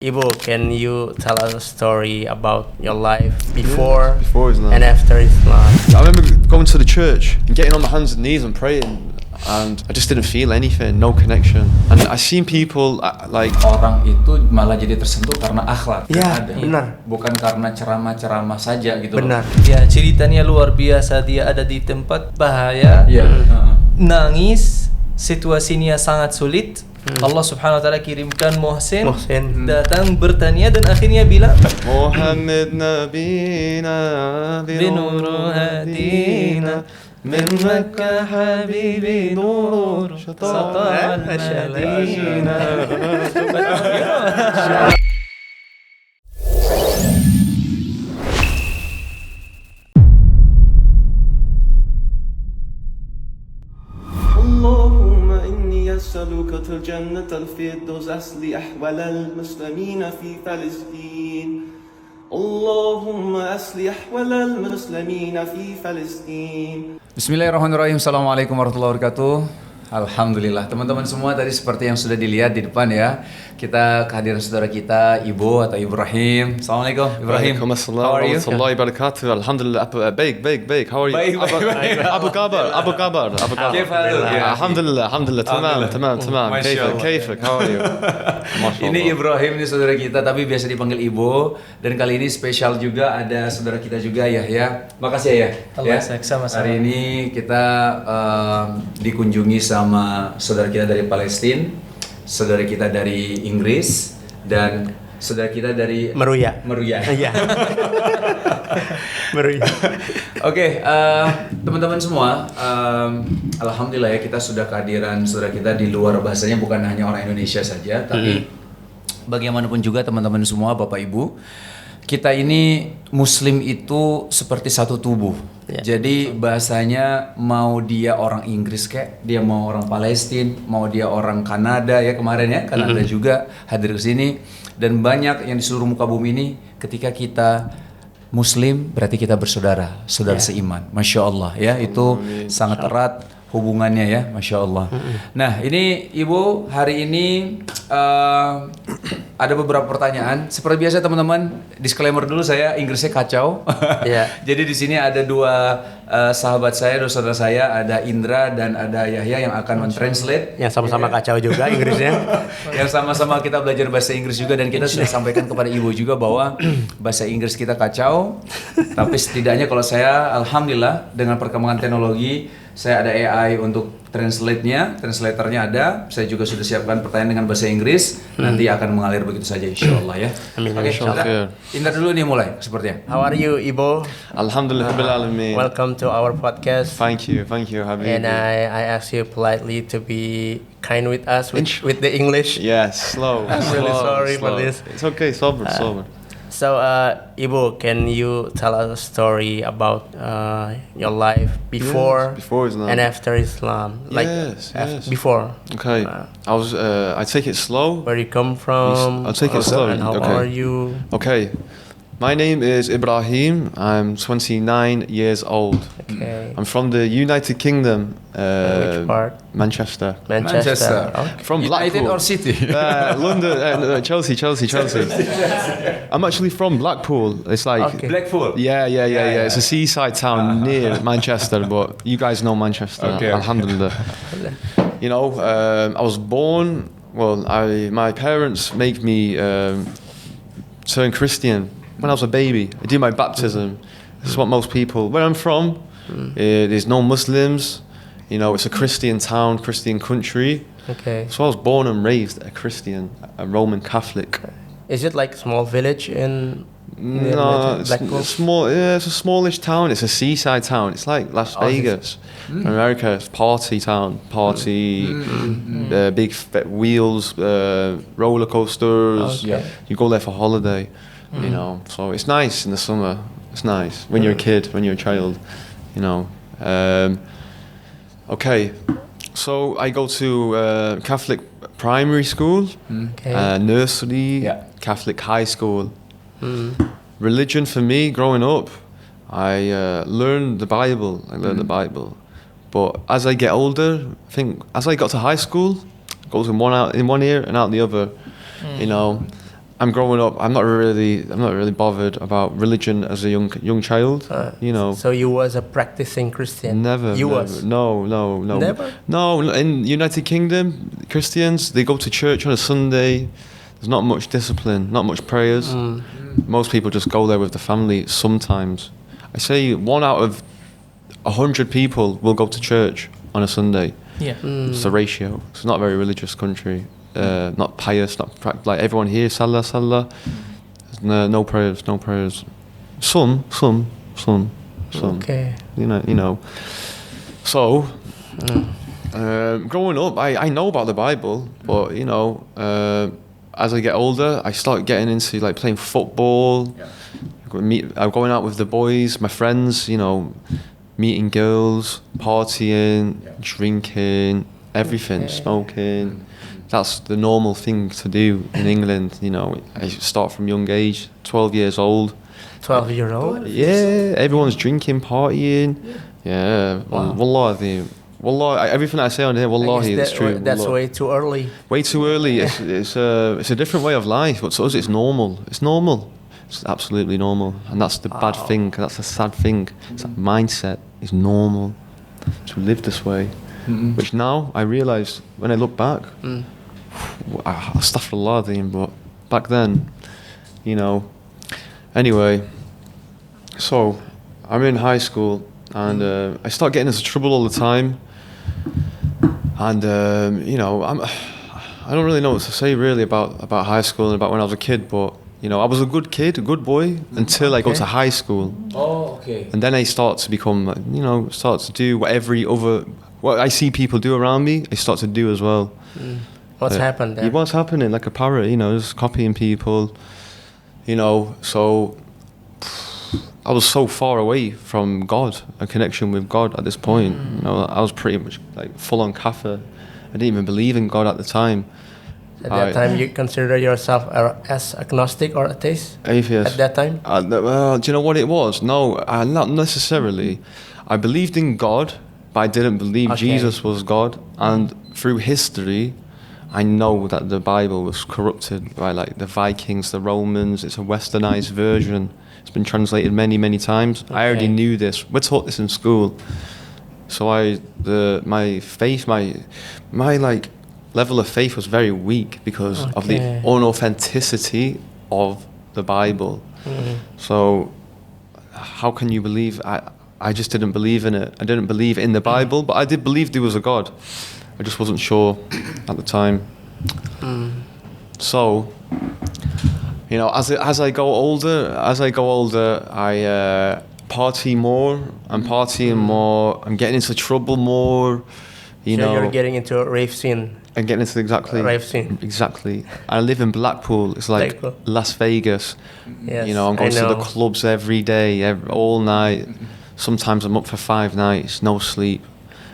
Ibu, can you tell us a story about your life before Islam and after Islam? I remember going to the church and getting on my hands and knees and praying, and I just didn't feel anything, no connection. And I seen people like orang itu malah jadi tersentuh karena akhlak. Ya, Ada. benar. Bukan karena ceramah-ceramah saja gitu. Benar. Ya, ceritanya luar biasa. Dia ada di tempat bahaya, Iya. nangis, situasinya sangat sulit. Allah Subhanahu wa taala kirimkan Muhsin datang bertanya dan akhirnya bilang Muhammad Nabina binuru hadina min Makkah habibi nur satal madina. أسألك الجنة الفردوس أصلح أحوال المسلمين في فلسطين اللهم أصلح أحوال المسلمين في فلسطين. Bismillahirrahmanirrahim. Assalamualaikum warahmatullahi wabarakatuh. Alhamdulillah, teman-teman semua, tadi seperti yang sudah dilihat di depan ya, kita kehadiran saudara kita Ibu atau Ibrahim. Assalamualaikum Ibrahim. Waalaikumsalam How are you? warahmatullahi wabarakatuh. Alhamdulillah. Big. How are you? Abu Kabar. كيف حالك؟ Alhamdulillah. تمام. Masyaallah. كيفك? How are you? Ini Ibrahim, ini saudara kita tapi biasa dipanggil Ibu, dan kali ini spesial juga ada saudara kita juga ya. Makasih ya. Allah sama-sama. Hari ini kita dikunjungi sama saudara kita dari Palestina, saudara kita dari Inggris, dan saudara kita dari Meruya. Iya. Meruya. Oke, teman-teman semua, alhamdulillah ya, kita sudah kehadiran saudara kita di luar, bahasanya bukan hanya orang Indonesia saja, tapi bagaimanapun juga teman-teman semua, Bapak Ibu, kita ini Muslim itu seperti satu tubuh. Jadi bahasanya mau dia orang Inggris kayak, dia mau orang Palestina, mau dia orang Kanada ya, kemarin ya, Kanada juga hadir ke sini, dan banyak yang di seluruh muka bumi ini. Ketika kita Muslim berarti kita bersaudara, saudara seiman. Masya Allah ya, itu sangat erat hubungannya ya, Masya Allah. Nah ini Ibu, hari ini ada beberapa pertanyaan. Seperti biasa teman-teman, disclaimer dulu, saya Inggrisnya kacau. Jadi di sini ada dua sahabat saya, dua saudara saya, ada Indra dan ada Yahya yang akan mentranslate. Yang sama-sama kacau juga Inggrisnya. Yang sama-sama kita belajar bahasa Inggris juga, dan kita sudah sampaikan kepada Ibu juga bahwa bahasa Inggris kita kacau. Tapi setidaknya kalau saya, alhamdulillah dengan perkembangan teknologi, saya ada AI untuk translatornya ada. Saya juga sudah siapkan pertanyaan dengan bahasa Inggris. Nanti akan mengalir begitu saja insyaallah ya. Amin. Oke, Indra dulu nih mulai sepertinya. How are you, Ibu? Alhamdulillah Rabbil Alamin. Welcome to our podcast. Thank you, Habibi. And I ask you politely to be kind with us with the English. Yes, slow. I'm really sorry for slow. this. It's okay, sober. So, Ibu, can you tell us a story about your life before Islam and after Islam? Yes. Before. Okay. I take it slow. Where you come from? I'll take it slow. And how Okay. are you? Okay. My name is Ibrahim. I'm 29 years old. Okay. I'm from the United Kingdom. Which part? Manchester. Manchester. Okay. From United Blackpool. or City? London. Chelsea. I'm actually from Blackpool. It's like Blackpool. Yeah. It's a seaside town near Manchester, but you guys know Manchester. Okay. Alhamdulillah. You know, I was born. Well, my parents made me turn Christian when I was a baby. I did my baptism. That's what most people. Where I'm from, there's no Muslims. You know, it's a Christian town, Christian country. Okay. So I was born and raised a Christian, a Roman Catholic. Is it like a small village in No, Blackpool? it's small. Yeah, it's a smallish town. It's a seaside town. It's like Las Vegas, America. It's party town. Big wheels, roller coasters. Okay. You go there for holiday. You know, so it's nice in the summer. It's nice when you're a kid, when you're a child. You know. Okay, so I go to Catholic primary school, nursery, Catholic high school. Religion for me, growing up, I learned the Bible. But as I get older, I think as I got to high school, it goes in one ear and out the other. You know, I'm growing up. I'm not really bothered about religion as a young child. You know. So you was a practicing Christian? Never. You never. was? No. Never? No. In United Kingdom, Christians, they go to church on a Sunday. There's not much discipline, not much prayers. Most people just go there with the family sometimes. I say 1 out of 100 people will go to church on a Sunday. Yeah. It's the ratio. It's not a very religious country. Not pious, like everyone here, Salah. No prayers. Some. Okay. You know. So, growing up, I know about the Bible, but you know, as I get older, I start getting into like playing football. I'm going out with the boys, my friends. You know, meeting girls, partying, drinking, everything, smoking. That's the normal thing to do in England. You know, I start from young age, 12 years old. 12 years old? Yeah, everyone's drinking, partying. Yeah, wallahi, everything I say on here, wallahi, it's true. That's wallahi. way too early. Way too early. It's a different way of life, but to us, it's normal. It's normal. It's absolutely normal, and that's the bad thing. That's the sad thing. It's that mindset is normal to live this way, which now I realise when I look back. Astaghfirullah, but back then, you know. Anyway, so I'm in high school and I start getting into trouble all the time. And you know, I don't really know what to say really about high school and about when I was a kid, but you know, I was a good kid, a good boy until I go to high school. Oh, okay. And then I start to become, you know, start to do what I see people do around me, I start to do as well. What's happened there? What's happening? Like a parrot, you know, just copying people, you know. So I was so far away from God, a connection with God at this point. You know, I was pretty much like full on kafir. I didn't even believe in God at the time. At that time, you consider yourself as agnostic or atheist? Atheist. At that time? Well, do you know what it was? No, not necessarily. I believed in God, but I didn't believe Jesus was God. And through history, I know that the Bible was corrupted by like the Vikings, the Romans. It's a westernized version. It's been translated many, many times. I already knew this. We're taught this in school. So my faith, my like level of faith was very weak because of the unauthenticity of the Bible. So how can you believe? I just didn't believe in it. I didn't believe in the Bible, but I did believe there was a God. I just wasn't sure at the time. So, you know, as I go older, I party more. I'm partying more. I'm getting into trouble more. You know, you're getting into a rave scene. And getting into Rave scene. Exactly. I live in Blackpool. It's like Las Vegas. Yes, you know, I'm going to the clubs every day, all night. Sometimes I'm up for 5 nights, no sleep.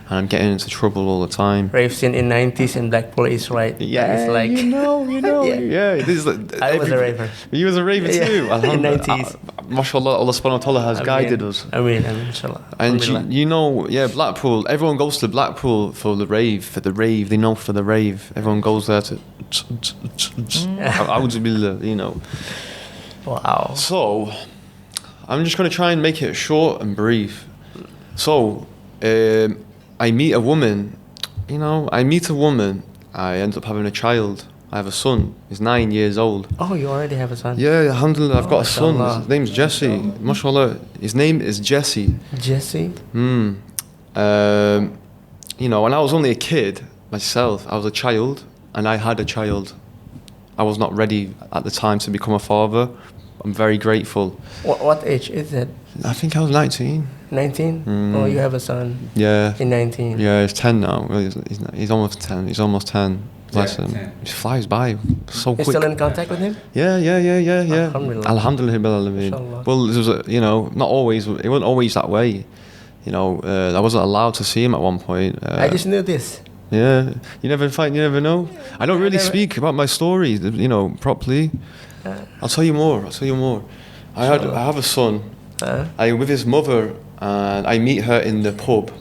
And I'm getting into trouble all the time. Rave scene in 90s in Blackpool is right. Yeah, it's like, you know. Yeah, this is like, I was a raver. You was a raver too? In 90s. Mashallah, Allah subhanahu wa ta'ala has guided us. I mean, inshallah. And you know, Blackpool, everyone goes to Blackpool for the rave, they know for the rave. Everyone goes there to, you know. Wow. So, I'm just going to try and make it short and brief. So, I meet a woman, I end up having a child. I have a son, he's 9 years old. Oh, you already have a son? Yeah, alhamdulillah, I've got a son, his name's Jesse. Mashallah, his name is Jesse. Jesse? When I was only a kid myself, I was a child, and I had a child. I was not ready at the time to become a father. I'm very grateful. What age is it? I think I was 19. 19? Oh, you have a son. Yeah. In 19. Yeah, he's 10 now. Well, he's almost 10. He's almost 10. Bless him. 10. He flies by so quick. You're still in contact with him? Yeah. Alhamdulillah. Alhamdulillah. Well, this was, not always. It wasn't always that way. I wasn't allowed to see him at one point. I just knew this. Yeah. You never know. I don't really speak about my story, properly. I'll tell you more. I have a son. I'm with his mother, and I meet her in the pub.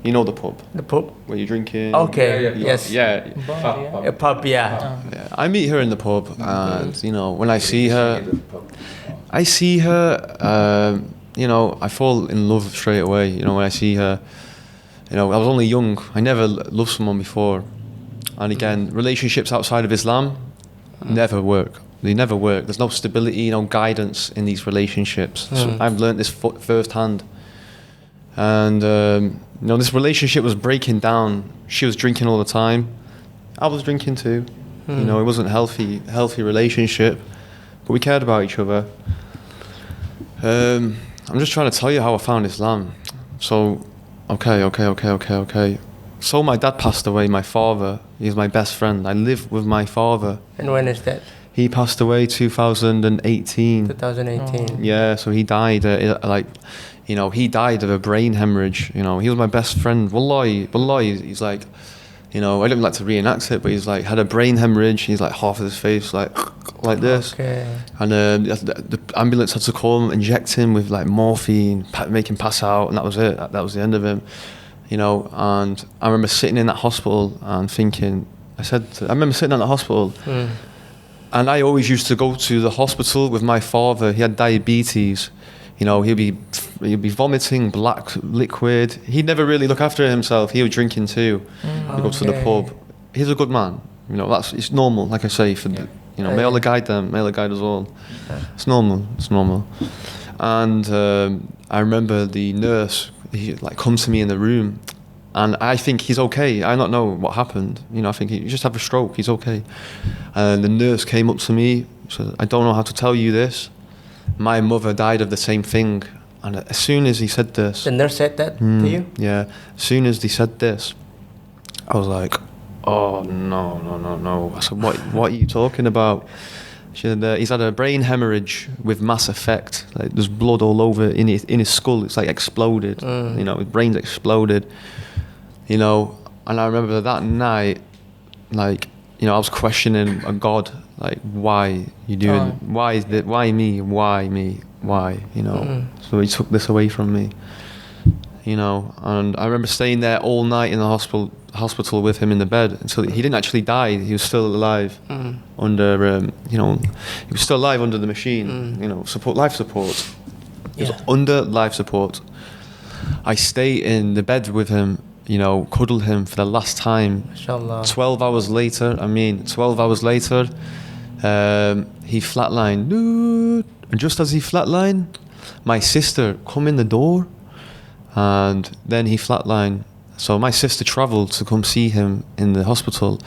You know the pub The pub. where you're drinking. Okay. Yeah, Yes. Yeah. A pub. Yeah. Yeah. I meet her in the pub, and you know, when I see her, I fall in love straight away. You know, when I see her, you know, I was only young. I never loved someone before, and again, relationships outside of Islam never work. They never work. There's no stability, no guidance in these relationships. So I've learned this firsthand. And you know, this relationship was breaking down. She was drinking all the time. I was drinking too. You know, it wasn't a healthy relationship, but we cared about each other. I'm just trying to tell you how I found Islam. So, okay. So my dad passed away. My father, he's my best friend. I live with my father. And when is that? He passed away 2018. 2018. Yeah, so he died he died of a brain hemorrhage. You know, he was my best friend. Wallahi, he's like, you know, I don't like to reenact it, but he's like had a brain hemorrhage. He's like half of his face like this. Okay. And the ambulance had to come, inject him with like morphine, make him pass out, and that was it. That was the end of him. You know, and I remember sitting in that hospital and thinking, I remember sitting in the hospital. And I always used to go to the hospital with my father. He had diabetes. You know, he'd be vomiting black liquid. He'd never really look after himself. He was drinking too. He'd go to the pub. He's a good man. You know, it's normal. Like I say, may Allah guide them. May Allah guide us all. It's normal. And I remember the nurse. He like comes to me in the room. And I think he's okay. I don't know what happened. You know, I think he just had a stroke. He's okay. And the nurse came up to me, said, I don't know how to tell you this. My mother died of the same thing. And as soon as he said this... The nurse said that to you? Yeah. As soon as he said this, I was like, oh, no. I said, what are you talking about? She said, he's had a brain hemorrhage with mass effect. Like, there's blood all over in his skull. It's like exploded. You know, his brain's exploded. You know, and I remember that night, like, you know, I was questioning a God, like, why you doing, why me, you know, so he took this away from me, you know, and I remember staying there all night in the hospital with him in the bed until he didn't actually die. He was still alive under, you know, he was still alive under the machine, you know, life support. He was under life support. I stayed in the bed with him, you know, cuddle him for the last time. Masyaallah. 12 hours later, he flatlined. And just as he flatlined, my sister come in the door, and then he flatlined. So my sister travelled to come see him in the hospital,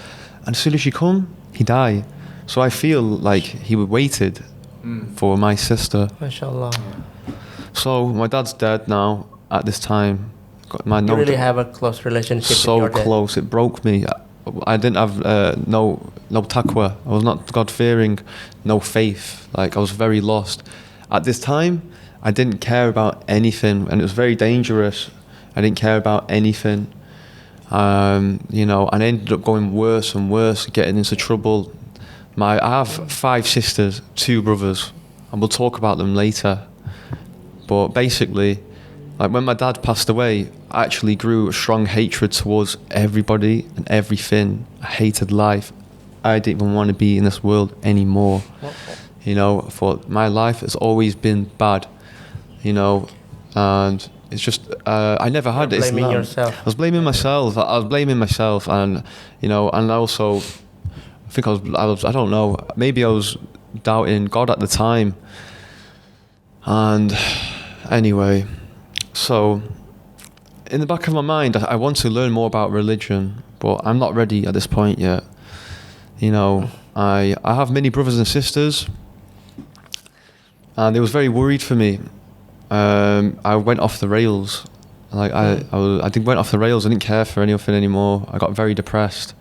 and as soon as she come, he died. So I feel like he waited for my sister. Mashallah. So my dad's dead now at this time. You really have a close relationship with So your dad. close, it broke me. I didn't have no taqwa. I was not God-fearing, no faith. Like, I was very lost. At this time, I didn't care about anything, and it was very dangerous. I didn't care about anything. You know, and I ended up going worse and worse, getting into trouble. I have 5 sisters, 2 brothers, and we'll talk about them later. But basically, like, when my dad passed away, I actually grew a strong hatred towards everybody and everything. I hated life. I didn't even want to be in this world anymore. You know, for my life has always been bad. You know, and it's just I never had it. Blaming yourself. I was blaming myself, and you know, and also I think I was I don't know, maybe I was doubting God at the time. And anyway. So, in the back of my mind, I want to learn more about religion, but I'm not ready at this point yet. You know, I have many brothers and sisters, and it was very worried for me. I went off the rails. Like I went off the rails. I didn't care for anything anymore. I got very depressed,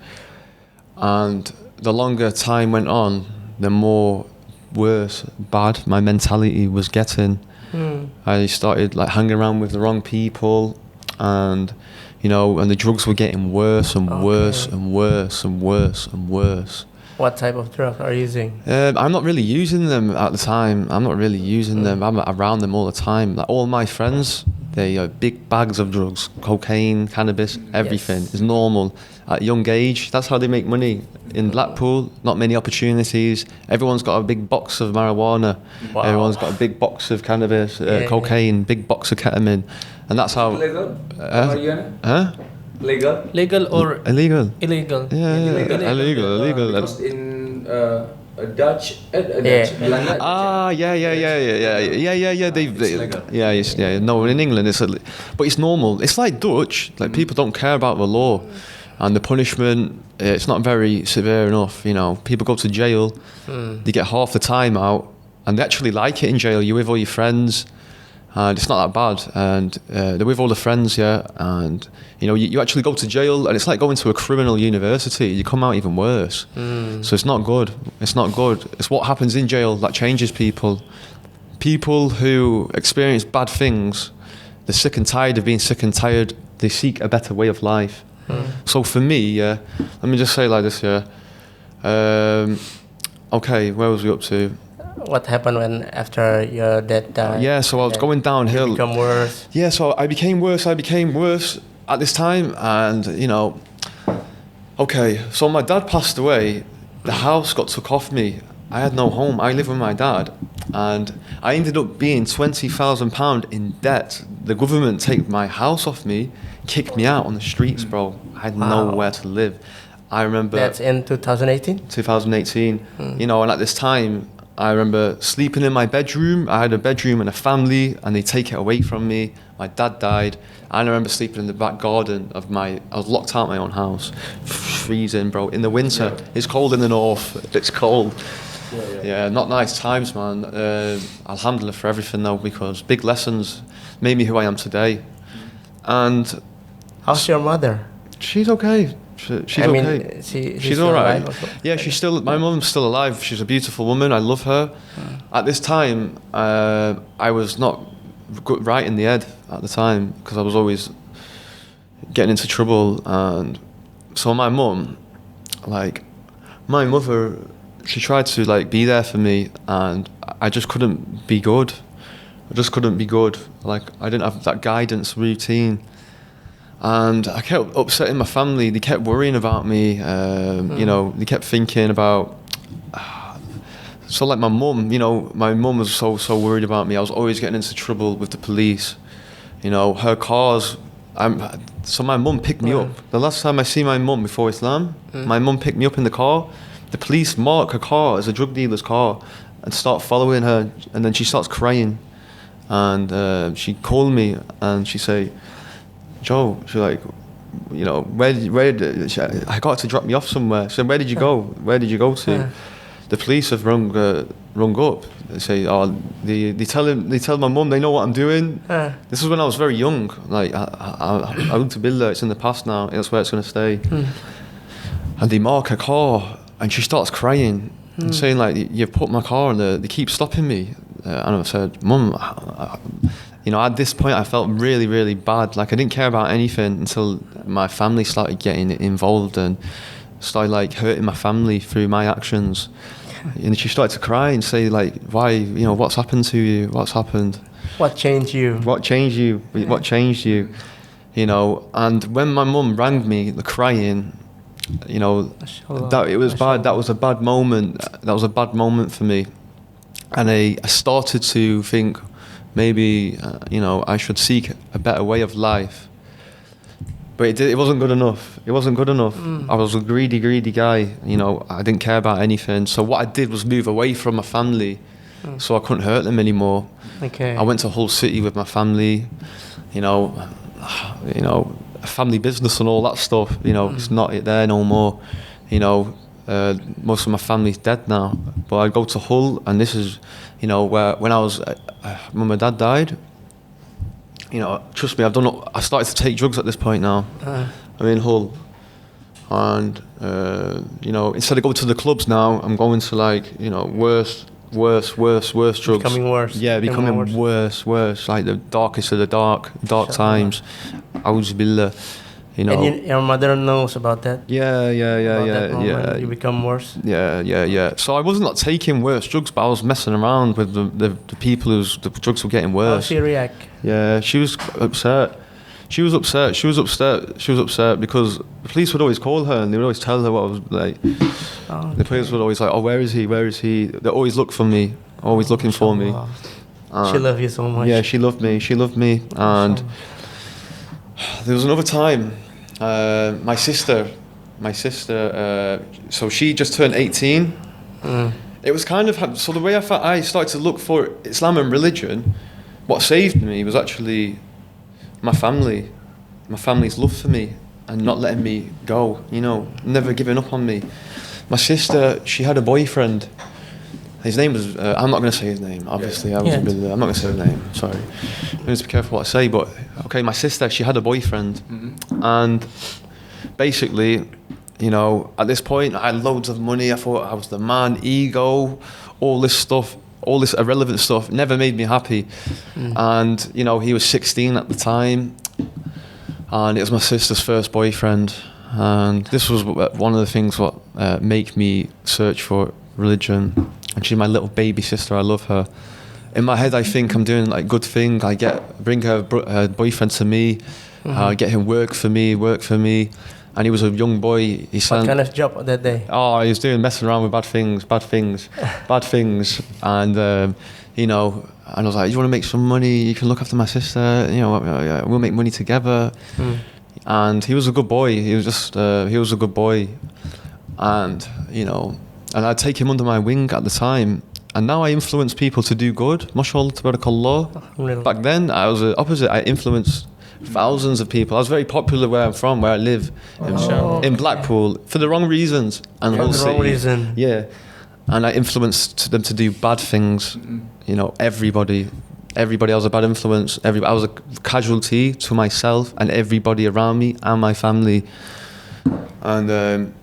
and the longer time went on, the more bad my mentality was getting. I started like hanging around with the wrong people, and you know, and the drugs were getting worse and worse and worse and worse and worse. What type of drugs are you using? I'm not really using them at the time. I'm not really using them. I'm around them all the time. Like, all my friends, They are big bags of drugs, cocaine, cannabis, everything is normal. At a young age, that's how they make money. In Blackpool, not many opportunities. Everyone's got a big box of marijuana. Wow. Everyone's got a big box of cannabis, cocaine, big box of ketamine. And that's how... Legal? Huh? Legal? Legal or Illegal. illegal? Yeah, illegal. Because in Dutch, Belanda. No, in England but it's normal. It's like Dutch. Like people don't care about the law, and the punishment. It's not very severe enough. You know, people go to jail. They get half the time out, and they actually like it in jail. You're with all your friends, and it's not that bad. And they're with all the friends, and you know, you actually go to jail, and it's like going to a criminal university. You come out even worse. So it's not good. It's not good. It's what happens in jail that changes people. People who experience bad things, they're sick and tired of being sick and tired. They seek a better way of life. So for me, let me just say like this, okay, where was we up to? What happened when after your dad died? Yeah, so I was going downhill. It become worse. Yeah, so I became worse at this time, and you know, okay, so my dad passed away, the house got took off me, I had no home, I lived with my dad, and I ended up being £20,000 in debt. The government take my house off me, kicked me out on the streets, bro. I had nowhere to live. I remember... That's in 2018? 2018, you know, and at this time, I remember sleeping in my bedroom. I had a bedroom and a family, and they take it away from me. My dad died. I remember sleeping in the back garden of I was locked out of my own house, freezing, bro. In the winter, it's cold in the north. It's cold. Yeah, not nice times, man. Alhamdulillah for everything though, because big lessons made me who I am today. And how's your mother? She's okay. She's okay. She's all right. Yeah, she's still. My mum's still alive. She's a beautiful woman. I love her. At this time, I was not right in the head at the time because I was always getting into trouble, and so my mum, like my mother, she tried to like be there for me, and I just couldn't be good. I just couldn't be good. Like I didn't have that guidance routine. And I kept upsetting my family. They kept worrying about me. You know, they kept thinking about. So like my mum, you know, my mum was so worried about me. I was always getting into trouble with the police. You know, her cars. So my mum picked me up. The last time I see my mum before Islam, my mum picked me up in the car. The police mark her car as a drug dealer's car and start following her. And then she starts crying, and she called me and she say, Joe, she's like, you know, I got to drop me off somewhere. She said, where did you go? Where did you go to? The police have rung up. They say, oh, they tell my mum they know what I'm doing. This is when I was very young. Like, Billah, it's in the past now. That's where it's going to stay. And they mark her car, and she starts crying and saying like, you've put my car in there. They keep stopping me. And I said, Mum, you know, at this point I felt really, really bad. Like I didn't care about anything until my family started getting involved and started like hurting my family through my actions. And she started to cry and say like, why, you know, what's happened to you? What's happened? What changed you? What changed you? What changed you? You know, and when my mum rang me, crying, you know, that it was bad. That was a bad moment. That was a bad moment for me. And I started to think, maybe, you know, I should seek a better way of life. But it wasn't good enough. It wasn't good enough. I was a greedy guy. You know, I didn't care about anything. So what I did was move away from my family so I couldn't hurt them anymore. Okay. I went to Hull City with my family, you know, family business and all that stuff. You know, it's not there no more. You know, most of my family's dead now. But I go to Hull, and this is, you know, where when when my dad died, you know, trust me, I started to take drugs at this point now. I'm in Hull, and you know, instead of going to the clubs now, I'm going to like, you know, worse drugs. Becoming worse. Yeah, becoming worse, like the darkest of the dark times. Billah. You know. And your mother knows about that. Yeah. About that moment you become worse. Yeah. So I was not taking worse drugs, but I was messing around with the people whose the drugs were getting How worse. she react? Yeah, she was upset. She was upset because the police would always call her and they would always tell her what I was like. Oh, The police would always like, oh, where is he? They always look for me, always looking for me. She loved you so much. Yeah, she loved me. And there was another time, my sister, so she just turned 18. It was kind of, so the way I started to look for Islam and religion, what saved me was actually my family's love for me and not letting me go, you know, never giving up on me. My sister, she had a boyfriend. His name was, I'm not going to say his name, obviously. I'm not going to say his name, sorry. I need to be careful what I say, but okay, my sister, she had a boyfriend. And basically, you know, at this point, I had loads of money. I thought I was the man, ego, all this stuff, all this irrelevant stuff never made me happy. And, you know, he was 16 at the time. And it was my sister's first boyfriend. And this was one of the things what make me search for religion. And she's my little baby sister. I love her. In my head, I think I'm doing like good thing. I bring her boyfriend to me. Get him work for me. And he was a young boy. What kind of job that day? Oh, he was messing around with bad things. And you know, and I was like, you want to make some money? You can look after my sister. You know, we'll make money together. And he was a good boy. He was a good boy. And you know, and I'd take him under my wing at the time. And now I influence people to do good. Masyaallah, tabarakallah. Back then, I was the opposite. I influenced thousands of people. I was very popular where I'm from, where I live, in Blackpool, for the wrong reasons. And for the wrong reason. Yeah. And I influenced them to do bad things. You know, everybody. I was a bad influence. I was a casualty to myself and everybody around me and my family. And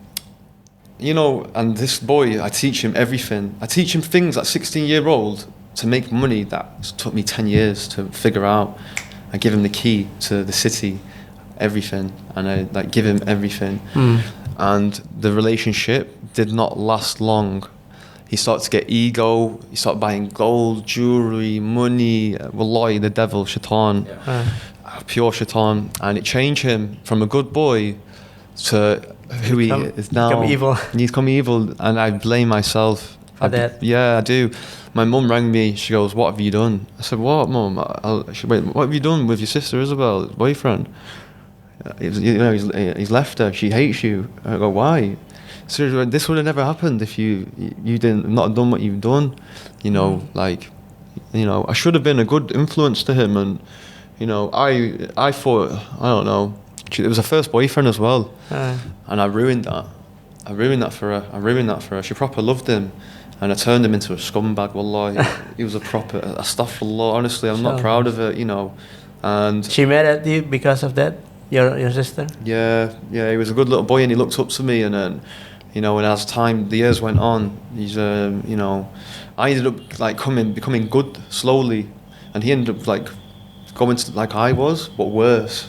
you know, and this boy, I teach him everything. I teach him things at 16-year-old to make money that took me 10 years to figure out. I give him the key to the city, everything, and I like give him everything. And the relationship did not last long. He started to get ego. He started buying gold, jewelry, money. Wallahi, the devil, shaitan, pure shaitan, and it changed him from a good boy to who he is now. Become evil. He's become evil, and I blame myself for that. Yeah, I do. My mum rang me. She goes, "What have you done?" I said, "What, Mum?" She went, "What have you done with your sister Isabel, his boyfriend? He's left her. She hates you." I go, "Why?" So this would have never happened if you didn't not done what you've done. You know, like, you know, I should have been a good influence to him, and you know, I thought, I don't know. It was her first boyfriend as well, and I ruined that. I ruined that for her. She proper loved him. And I turned him into a scumbag, wallahi. He was a proper, astaghfirullah, honestly, I'm not proud of it, you know. And she mad at you because of that, your sister? Yeah, he was a good little boy and he looked up to me, and then, you know, and as the years went on, he's, you know, I ended up like becoming good slowly, and he ended up like going to like I was, but worse.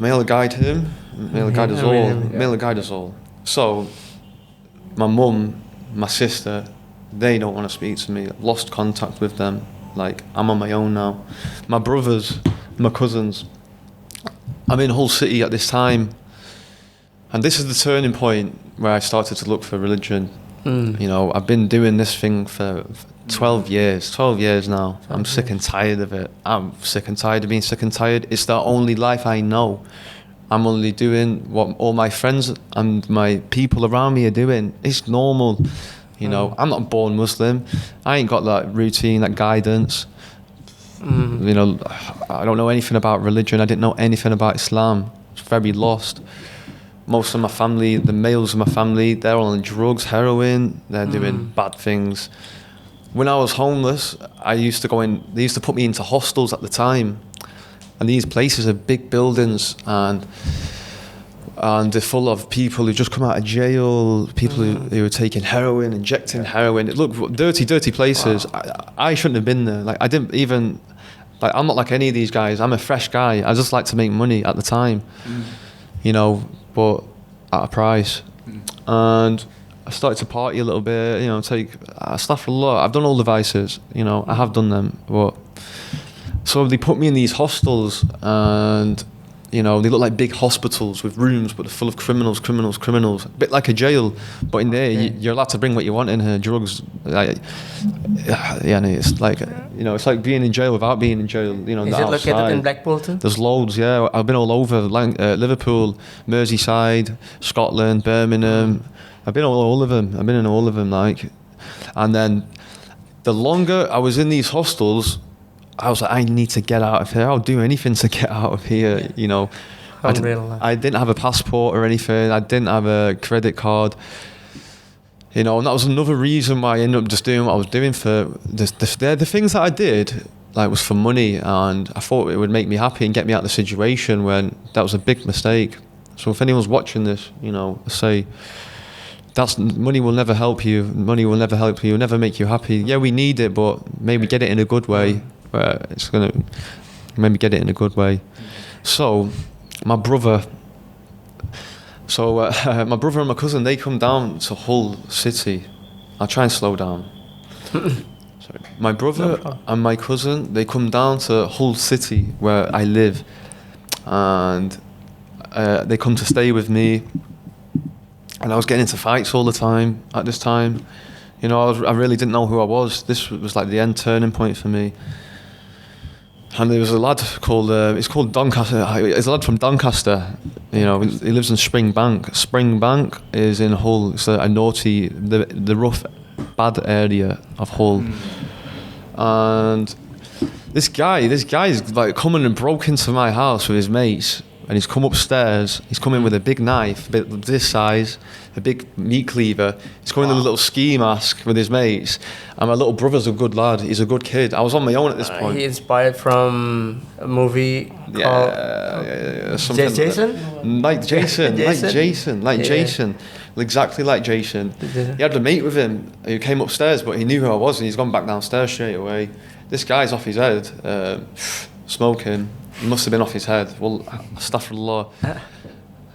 May Allah guide him, may Allah guide us all, may Allah guide us all. So, my mum, my sister, they don't want to speak to me. I've lost contact with them. Like, I'm on my own now. My brothers, my cousins. I'm in Hull City at this time. And this is the turning point where I started to look for religion. You know, I've been doing this thing for 12 years. 12 years now. I'm sick and tired of it. I'm sick and tired of being sick and tired. It's the only life I know. I'm only doing what all my friends and my people around me are doing. It's normal, you know. I'm not born Muslim. I ain't got that routine, that guidance. You know, I don't know anything about religion. I didn't know anything about Islam. I was very lost. Most of my family, the males of my family, they're all on drugs, heroin. They're doing bad things. When I was homeless, they used to put me into hostels at the time. And these places are big buildings, and they're full of people who just come out of jail, people who are taking heroin, injecting heroin. It looked dirty places. I shouldn't have been there. Like, I didn't even Like, I'm not like any of these guys. I'm a fresh guy. I just like to make money at the time, you know, but at a price. And I started to party a little bit, you know, take stuff a lot. I've done all the vices, you know, I have done them. But so they put me in these hostels, and you know, they look like big hospitals with rooms, but they're full of criminals. A bit like a jail, but in there, you're allowed to bring what you want in here. Drugs, like, yeah, and it's like, you know, it's like being in jail without being in jail. You know, Is it located in Blackpool too? There's loads, yeah. I've been all over, Liverpool, Merseyside, Scotland, Birmingham. I've been all of them. I've been in all of them, like. And then the longer I was in these hostels, I was like, I need to get out of here. I'll do anything to get out of here, you know. I didn't have a passport or anything. I didn't have a credit card. You know, and that was another reason why I ended up just doing what I was doing for the things that I did, like, was for money, and I thought it would make me happy and get me out of the situation, when that was a big mistake. So if anyone's watching this, you know, say, money will never help you. Money will never help you. It'll never make you happy. Yeah, we need it, but maybe get it in a good way. Where it's gonna maybe get it in a good way. So my brother and my cousin, they come down to Hull City. I'll try and slow down. Sorry. My brother and my cousin, they come down to Hull City, where I live, and they come to stay with me. And I was getting into fights all the time at this time. You know, I really didn't know who I was. This was like the end turning point for me. And there was a lad called, it's called Doncaster. It's a lad from Doncaster. You know, he lives in Springbank. Springbank is in Hull. It's a naughty, the rough, bad area of Hull. And this guy's like coming and broke into my house with his mates. And he's come upstairs. He's come in with a big knife, this size, a big meat cleaver. He's coming in a little ski mask with his mates. And my little brother's a good lad. He's a good kid. I was on my own at this point. He inspired from a movie called Jason? Like Jason. Jason. Exactly like Jason. He had a mate with him who came upstairs, but he knew who I was, and he's gone back downstairs straight away. This guy's off his head, smoking. He must have been off his head. Well, astaghfirullah.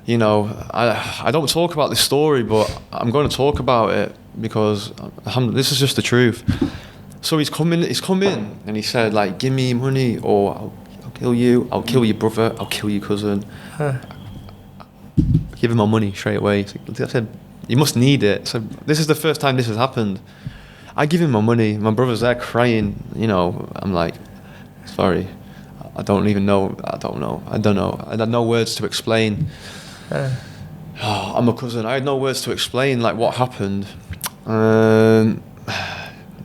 You know, I don't talk about this story, but I'm going to talk about it because this is just the truth. So he's come in, and he said, like, give me money or I'll kill you. I'll kill your brother. I'll kill your cousin. Give him my money straight away. I said, you must need it. So this is the first time this has happened. I give him my money. My brother's there crying. You know, I'm like, sorry. I don't know. I had no words to explain. I'm a cousin. I had no words to explain, like, what happened.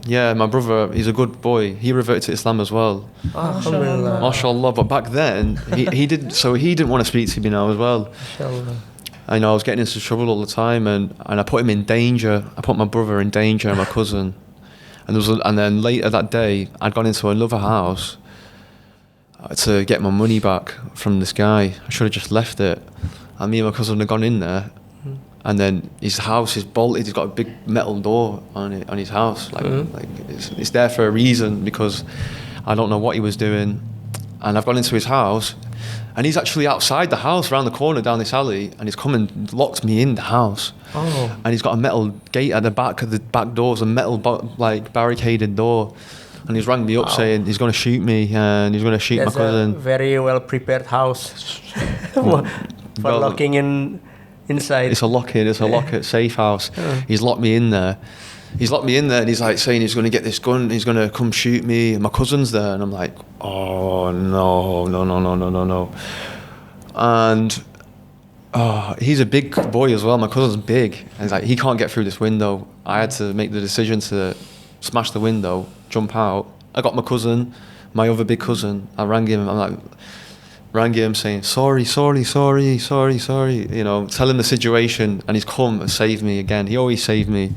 Yeah, my brother, he's a good boy. He reverted to Islam as well. Masyaallah. But back then, he didn't want to speak to me now as well. I know I was getting into trouble all the time, and I put him in danger. I put my brother in danger and my cousin. And then later that day, I'd gone into another house to get my money back from this guy. I should have just left it. And me and my cousin had gone in there, and then his house is bolted. He's got a big metal door on his house. Like it's there for a reason, because I don't know what he was doing. And I've gone into his house, and he's actually outside the house, around the corner down this alley, and he's come and locked me in the house. And he's got a metal gate at the back of the back doors, a metal barricaded door. And he's rang me up saying he's going to shoot me and he's going to shoot my cousin. A very well prepared house for locking inside. It's a lock-it, safe house. He's locked me in there. And he's like saying he's going to get this gun, he's going to come shoot me. And my cousin's there, and I'm like, oh no. And he's a big boy as well. My cousin's big, and he's like, he can't get through this window. I had to make the decision to smash the window, jump out. I got my cousin, my other big cousin. I rang him saying, sorry, you know, tell him the situation, and he's come and saved me again. He always saved me.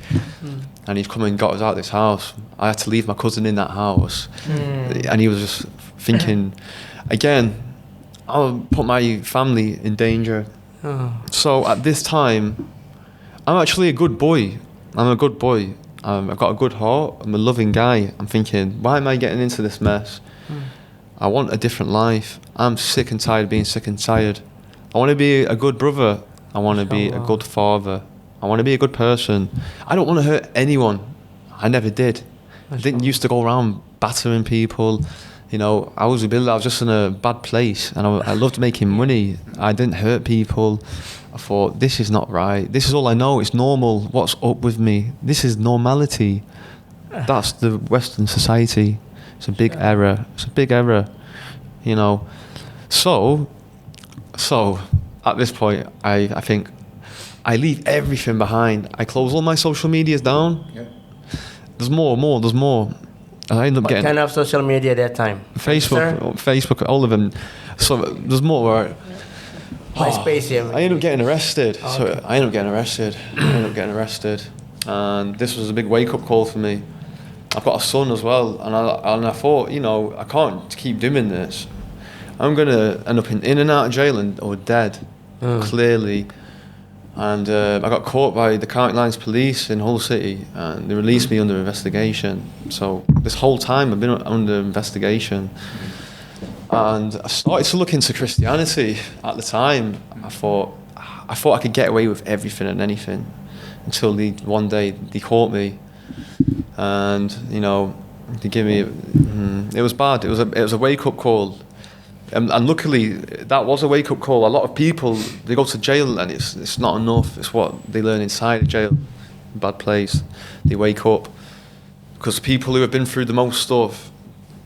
And he's come and got us out of this house. I had to leave my cousin in that house. And he was just thinking, again, I'll put my family in danger. So at this time, I'm actually a good boy. I've got a good heart. I'm a loving guy. I'm thinking, why am I getting into this mess? I want a different life. I'm sick and tired of being sick and tired. I want to be a good brother. I want to be a good father. I want to be a good person. I don't want to hurt anyone. I never did. I didn't used to go around battering people. You know, I was just in a bad place, and I loved making money. I didn't hurt people. I thought, this is not right. This is all I know. It's normal. What's up with me? This is normality. That's the Western society. It's a big error. It's a big error. You know. So at this point, I think I leave everything behind. I close all my social medias down. Yep. There's more. I end up getting kind of social media at that time? Facebook, all of them. So there's more. MySpace, yeah. I ended up getting arrested. Oh, So okay. I ended up getting arrested. And this was a big wake-up call for me. I've got a son as well, and I thought, you know, I can't keep doing this. I'm gonna end up in and out of jail or dead, clearly. And I got caught by the County Lines Police in Hull City, and they released me under investigation. So this whole time I've been under investigation. And I started to look into Christianity at the time. I thought I could get away with everything and anything, until one day they caught me, and you know, they give me. It was bad. It was a wake up call, and luckily that was a wake up call. A lot of people, they go to jail and it's not enough. It's what they learn inside of jail, bad place. They wake up, because people who have been through the most stuff.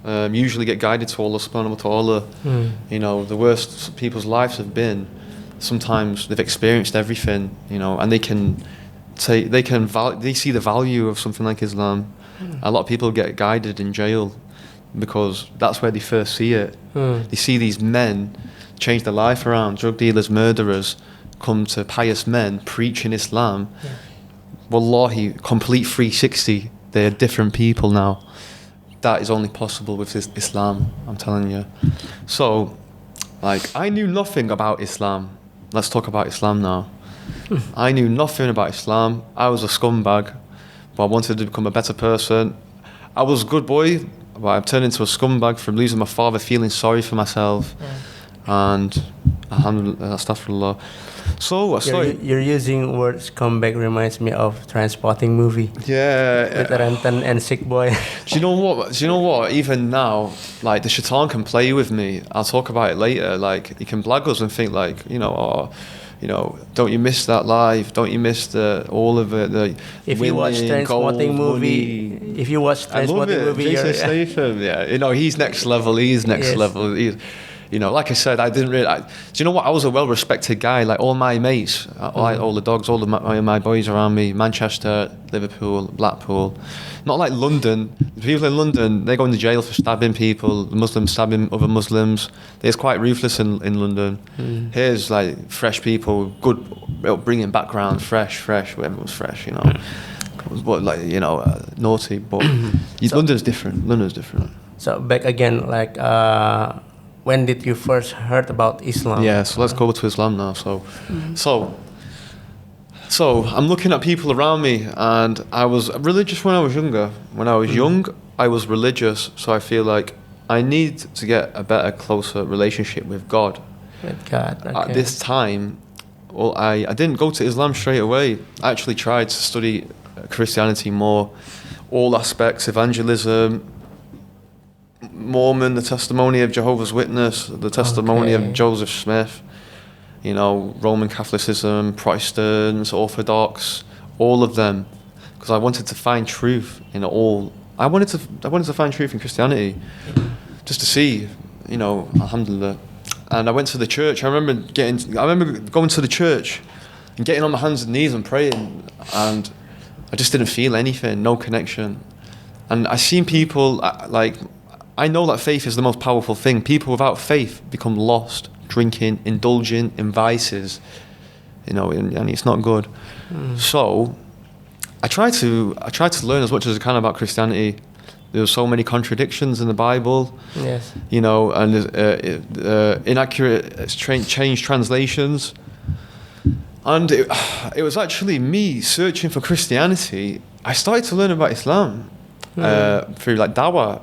Usually get guided to Allah subhanahu wa ta'ala. You know, the worst people's lives have been, sometimes they've experienced everything, you know, and they see the value of something like Islam. A lot of people get guided in jail because that's where they first see it. They see these men change their life around, drug dealers, murderers, come to pious men preaching Islam. Wallahi, complete 360. They're different people now. That is only possible with Islam, I'm telling you. So, like, I knew nothing about Islam. Let's talk about Islam now. I knew nothing about Islam. I was a scumbag, but I wanted to become a better person. I was a good boy, but I've turned into a scumbag from losing my father, feeling sorry for myself. And, alhamdulillah, astaghfirullah. So I started... You're using word scumbag reminds me of Transporting movie. Yeah. With Rantan and Sick Boy. Do you know what? Even now, like, the shaitan can play with me. I'll talk about it later. Like, he can blag us and think like, you know, don't you miss that life? Don't you miss all of it? If you watch Transporting movie, Jason Statham, yeah. You know, he's next level. He's next level. You know, like I said, I didn't really... do you know what? I was a well-respected guy. Like, all my mates, all the dogs, all my boys around me, Manchester, Liverpool, Blackpool. Not like London. The people in London, they go into jail for stabbing people, the Muslims stabbing other Muslims. It's quite ruthless in London. Here's, like, fresh people, good bringing background, fresh, everyone's fresh, you know. But, like, you know, naughty, but London's different. So, back again, like... when did you first heard about Islam? Yeah, so let's go to Islam now. So I'm looking at people around me, and I was religious when I was younger. When I was young, I was religious, so I feel like I need to get a better, closer relationship with God. With God, okay. At this time, well, I didn't go to Islam straight away. I actually tried to study Christianity more, all aspects, evangelism, Mormon, the testimony of Jehovah's Witness, the testimony of Joseph Smith, you know, Roman Catholicism, Protestants, Orthodox, all of them, because I wanted to find truth in all. I wanted to find truth in Christianity, just to see, you know, alhamdulillah. And I went to the church. I remember going to the church and getting on my hands and knees and praying, and I just didn't feel anything, no connection. And I seen people like. I know that faith is the most powerful thing. People without faith become lost, drinking, indulging in vices, you know, and it's not good. So I tried to learn as much as I can about Christianity. There were so many contradictions in the Bible, you know, and inaccurate changed translations. And it was actually me searching for Christianity. I started to learn about Islam through like dawah.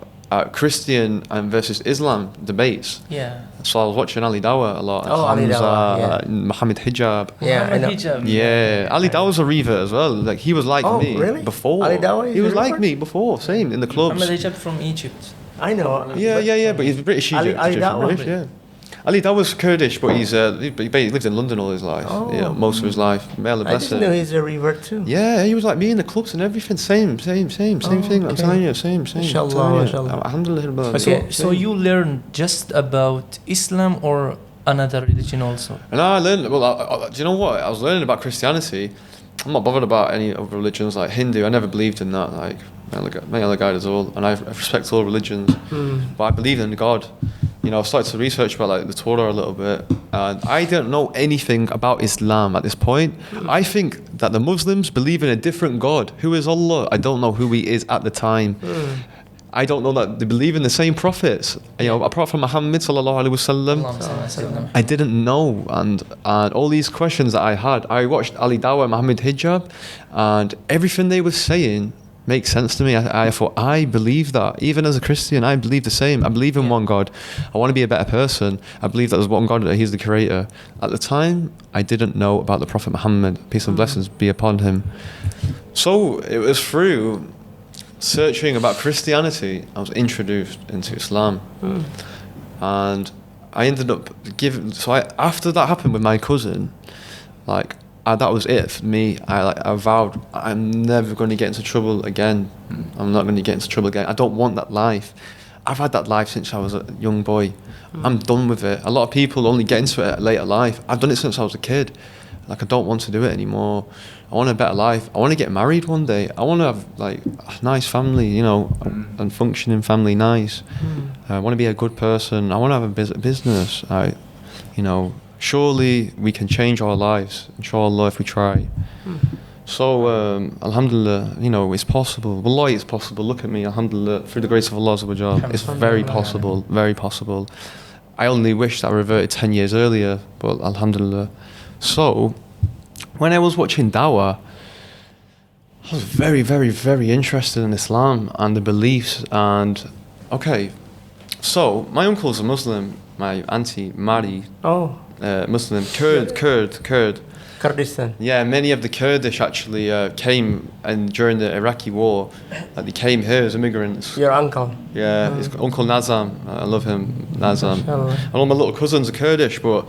Christian and versus Islam debates. Yeah. So I was watching Ali Dawah a lot. Oh, Ali Dawah, yeah. Muhammad Hijab. Yeah, I know. Hijab. Yeah, Ali Dawah's a revert as well. Like he was like Oh, me really? before. Ali Dawah is he was a like revert? me before. Same in the clubs. Muhammad Hijab from Egypt. I know. Yeah. But he's British. Ali Egyptian, Dawah. British, yeah. Ali Dawah's Kurdish, but he lived in London all his life. Oh. Yeah, most of his life. May Allah I bless didn't know him. he's a revert too. Yeah, he was like me in the clubs and everything. Same thing. I'm okay. telling you, same. Mashallah, I'm telling you. mashallah. Alhamdulillah. Okay. So you learn just about Islam or another religion also? And I learned, do you know what? I was learning about Christianity. I'm not bothered about any other religions, like Hindu. I never believed in that. Like, may Allah guide us all. And I respect all religions. But I believe in God. You know, I started to research about like the Torah a little bit. And I don't know anything about Islam at this point. I think that the Muslims believe in a different God. Who is Allah? I don't know who he is at the time. I don't know that they believe in the same prophets. You know, apart from Muhammad sallallahu alaihi wasallam. I didn't know, and all these questions that I had, I watched Ali Dawah and Muhammad Hijab, and everything they were saying makes sense to me. I thought, I believe that. Even as a Christian, I believe the same. I believe in one God. I want to be a better person. I believe that there's one God, that he's the creator. At the time, I didn't know about the Prophet Muhammad, peace and blessings be upon him. So it was through searching about Christianity, I was introduced into Islam. And I ended up after that happened with my cousin, like, that was it for me. I vowed I'm never going to get into trouble again. I'm not going to get into trouble again. I don't want that life. I've had that life since I was a young boy. I'm done with it. A lot of people only get into it at later life. I've done it since I was a kid. Like, I don't want to do it anymore. I want a better life. I want to get married one day. I want to have like a nice family, you know, and functioning family nice. I want to be a good person. I want to have a business. You know, surely we can change our lives, inshallah, if we try. So, alhamdulillah, you know, it's possible. Wallahi, it's possible. Look at me, alhamdulillah, through the grace of Allah subhanahu wa ta'ala. It's very possible, very possible. I only wish that I reverted 10 years earlier, but alhamdulillah. So, when I was watching Dawah, I was very, very, very interested in Islam and the beliefs. And, okay, so my uncle's a Muslim, my auntie married Muslim, Kurd. Kurdistan. Yeah, many of the Kurdish actually came, and during the Iraqi war, they came here as immigrants. Your uncle. Yeah, his Uncle Nazam. I love him, Nazam. Mashallah. And all my little cousins are Kurdish, but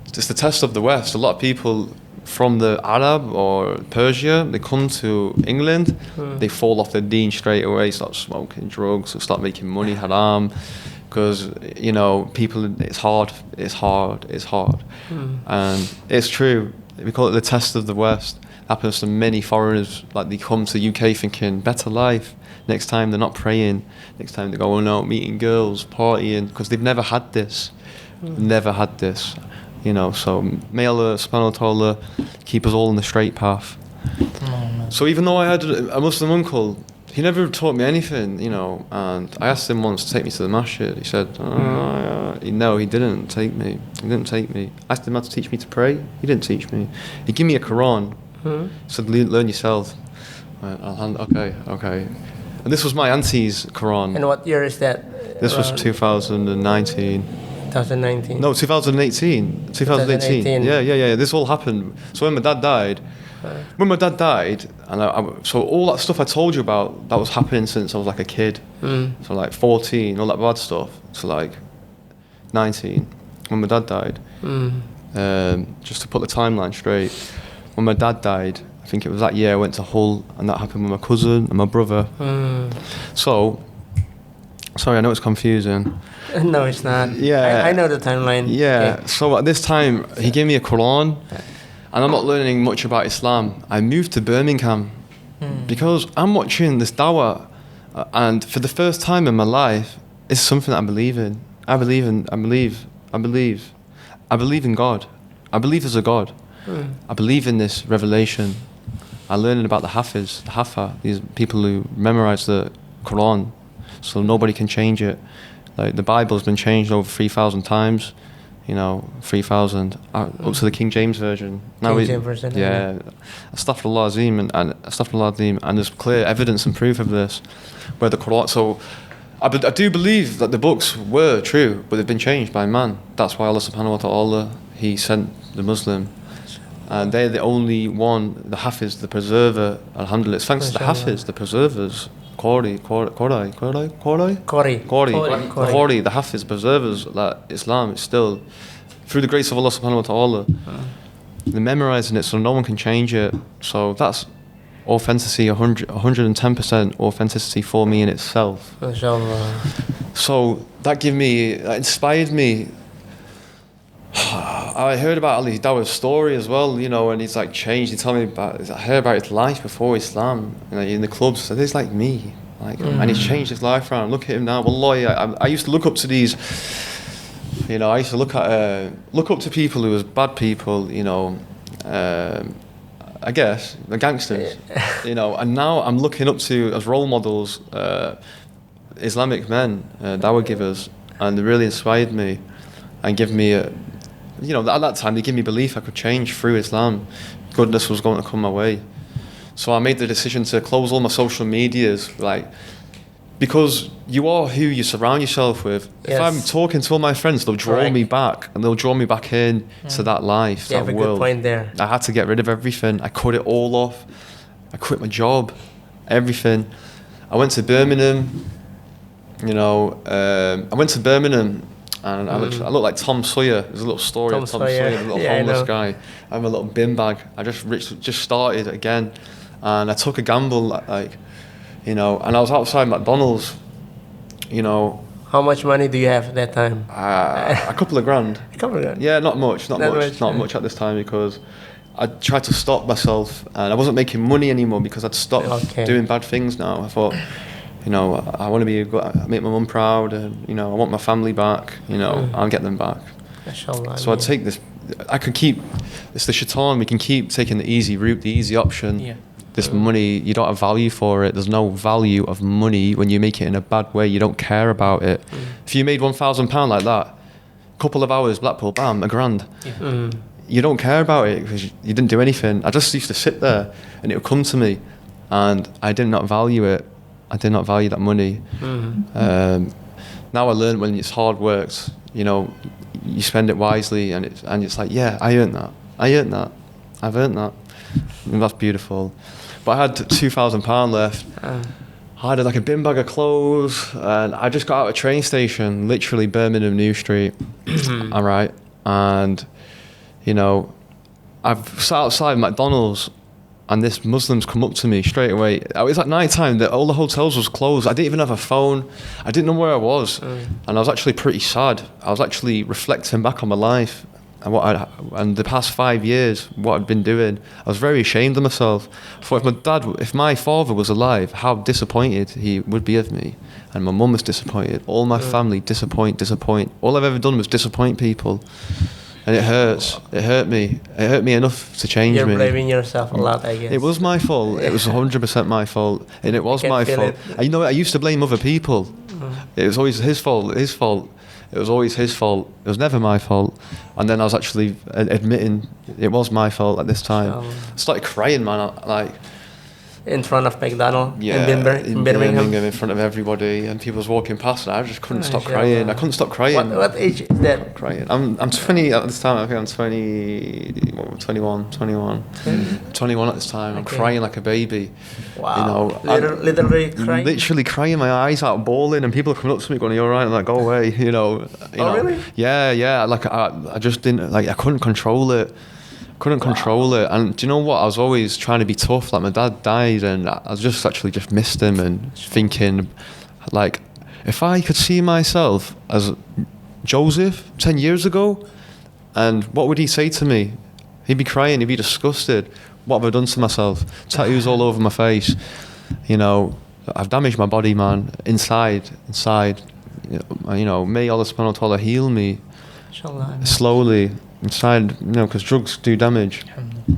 it's the test of the West. A lot of people from the Arab or Persia, they come to England, they fall off their deen straight away, start smoking drugs, start making money, haram. Because, you know, people, it's hard. And it's true. We call it the test of the West. It happens to many foreigners. Like, they come to the UK thinking, better life. Next time they're not praying. Next time they're going out, meeting girls, partying. Because they've never had this. Never had this. You know, so may Allah subhanahu wa ta'ala keep us all on the straight path. So even though I had a Muslim uncle, he never taught me anything, you know, and I asked him once to take me to the masjid. He said, no, he didn't take me. I asked him how to teach me to pray. He didn't teach me. He gave me a Quran. He said, learn yourself. Okay. And this was my auntie's Quran. And what year is that? This was 2019. 2019. No, 2018. 2018. Yeah. This all happened. So when my dad died, and so all that stuff I told you about, that was happening since I was like a kid. So like 14, all that bad stuff. So like 19, when my dad died. Just to put the timeline straight, when my dad died, I think it was that year I went to Hull, and that happened with my cousin and my brother. So, sorry, I know it's confusing. No, it's not. Yeah. I know the timeline. Yeah, Okay. so at this time, he gave me a Quran, and I'm not learning much about Islam. I moved to Birmingham because I'm watching this dawah, and for the first time in my life, it's something that I believe in. I believe in God. I believe there's a God. I believe in this revelation. I'm learning about the Hafa, these people who memorize the Quran, so nobody can change it. Like, the Bible's been changed over 3,000 times, you know, 3,000, up to the King James Version. King James Version. Yeah. Astaghfirullah Azim, and Astaghfirullah Azim, and there's clear evidence and proof of this, where the Quran, so I do believe that the books were true, but they've been changed by man. That's why Allah subhanahu wa ta'ala, He sent the Muslim. And they're the only one, the Hafiz, the preserver, alhamdulillah. It's thanks to the Hafiz, the preservers, Qori, the Hafiz, preservers, like Islam is still, through the grace of Allah subhanahu wa ta'ala, they're memorizing it so no one can change it. So that's authenticity, 110% authenticity for me in itself. Masyaallah. So that inspired me. I heard about Ali Dawah's story as well, you know, and he's like changed. He told me I heard about his life before Islam, you know, in the clubs. So he's like me, and he's changed his life around. Look at him now. Wallahi, I used to look up to these, you know, I used to look up to people who was bad people, you know, I guess the gangsters, you know, and now I'm looking up to as role models, Islamic men, dawah givers, and they really inspired me and give me you know, at that time they gave me belief I could change through Islam. Goodness was going to come my way. So I made the decision to close all my social medias, like, because you are who you surround yourself with. Yes. If I'm talking to all my friends, they'll draw me back, and they'll draw me back in to that life, you that have a world. good point there. I had to get rid of everything. I cut it all off. I quit my job, everything. I went to Birmingham, you know, I went to Birmingham, and I looked like Tom Sawyer. There's a little story of Tom Sawyer, the little homeless guy. I have a little bin bag. I just started again, and I took a gamble, like, you know, and I was outside McDonald's, you know. How much money do you have at that time? A couple of grand. A couple of grand? Yeah, not much at this time, because I tried to stop myself, and I wasn't making money anymore because I'd stopped doing bad things now. I thought, you know, I want to make my mum proud, and, you know, I want my family back, you know, I'll get them back. Mashallah, so I'd take this, it's the shaitan, we can keep taking the easy route, the easy option. Yeah. This money, you don't have value for it. There's no value of money when you make it in a bad way. You don't care about it. If you made £1,000 like that, couple of hours, Blackpool, bam, £1,000. Yeah. You don't care about it because you didn't do anything. I just used to sit there and it would come to me, and I did not value it. I did not value that money. Now I learned when it's hard worked, you know, you spend it wisely, and it's like, yeah, I earned that. I've earned that. And that's beautiful. But I had £2,000 left. I had like a bin bag of clothes, and I just got out of a train station, literally Birmingham New Street. All right, and you know, I've sat outside McDonald's, and this Muslim's come up to me straight away. It was at night time, all the hotels was closed. I didn't even have a phone. I didn't know where I was, and I was actually pretty sad. I was actually reflecting back on my life and the past 5 years, what I'd been doing. I was very ashamed of myself. I thought, if my father was alive, how disappointed he would be of me. And my mum was disappointed. All my family, disappoint. All I've ever done was disappoint people. And it hurts. It hurt me. It hurt me enough to change me. You're blaming yourself a lot, I guess. It was my fault. It was 100% my fault. And it was my fault. You know, I used to blame other people. It was always his fault. It was always his fault. It was never my fault. And then I was actually admitting it was my fault at this time. I started crying, man. Like, in front of McDonald's in Birmingham, in front of everybody, and people was walking past, and I just couldn't stop crying. I couldn't stop crying. What age is that? Crying. I'm 20 at this time. I think I'm 21 at this time. I'm crying like a baby. Wow. You know, literally crying. Literally crying, my eyes out, bawling, and people are coming up to me going, "You're right," and like, "Go away," you know. Really? Yeah. Like I just didn't, like, I couldn't control it. Control it. And do you know what? I was always trying to be tough. Like, my dad died, and I was just missed him, and thinking, like, if I could see myself as Joseph 10 years ago, and what would he say to me? He'd be crying. He'd be disgusted. What have I done to myself? Tattoos all over my face. You know, I've damaged my body, man. Inside. You know, may Allah subhanahu wa ta'ala heal me slowly. Inside, you know, because drugs do damage.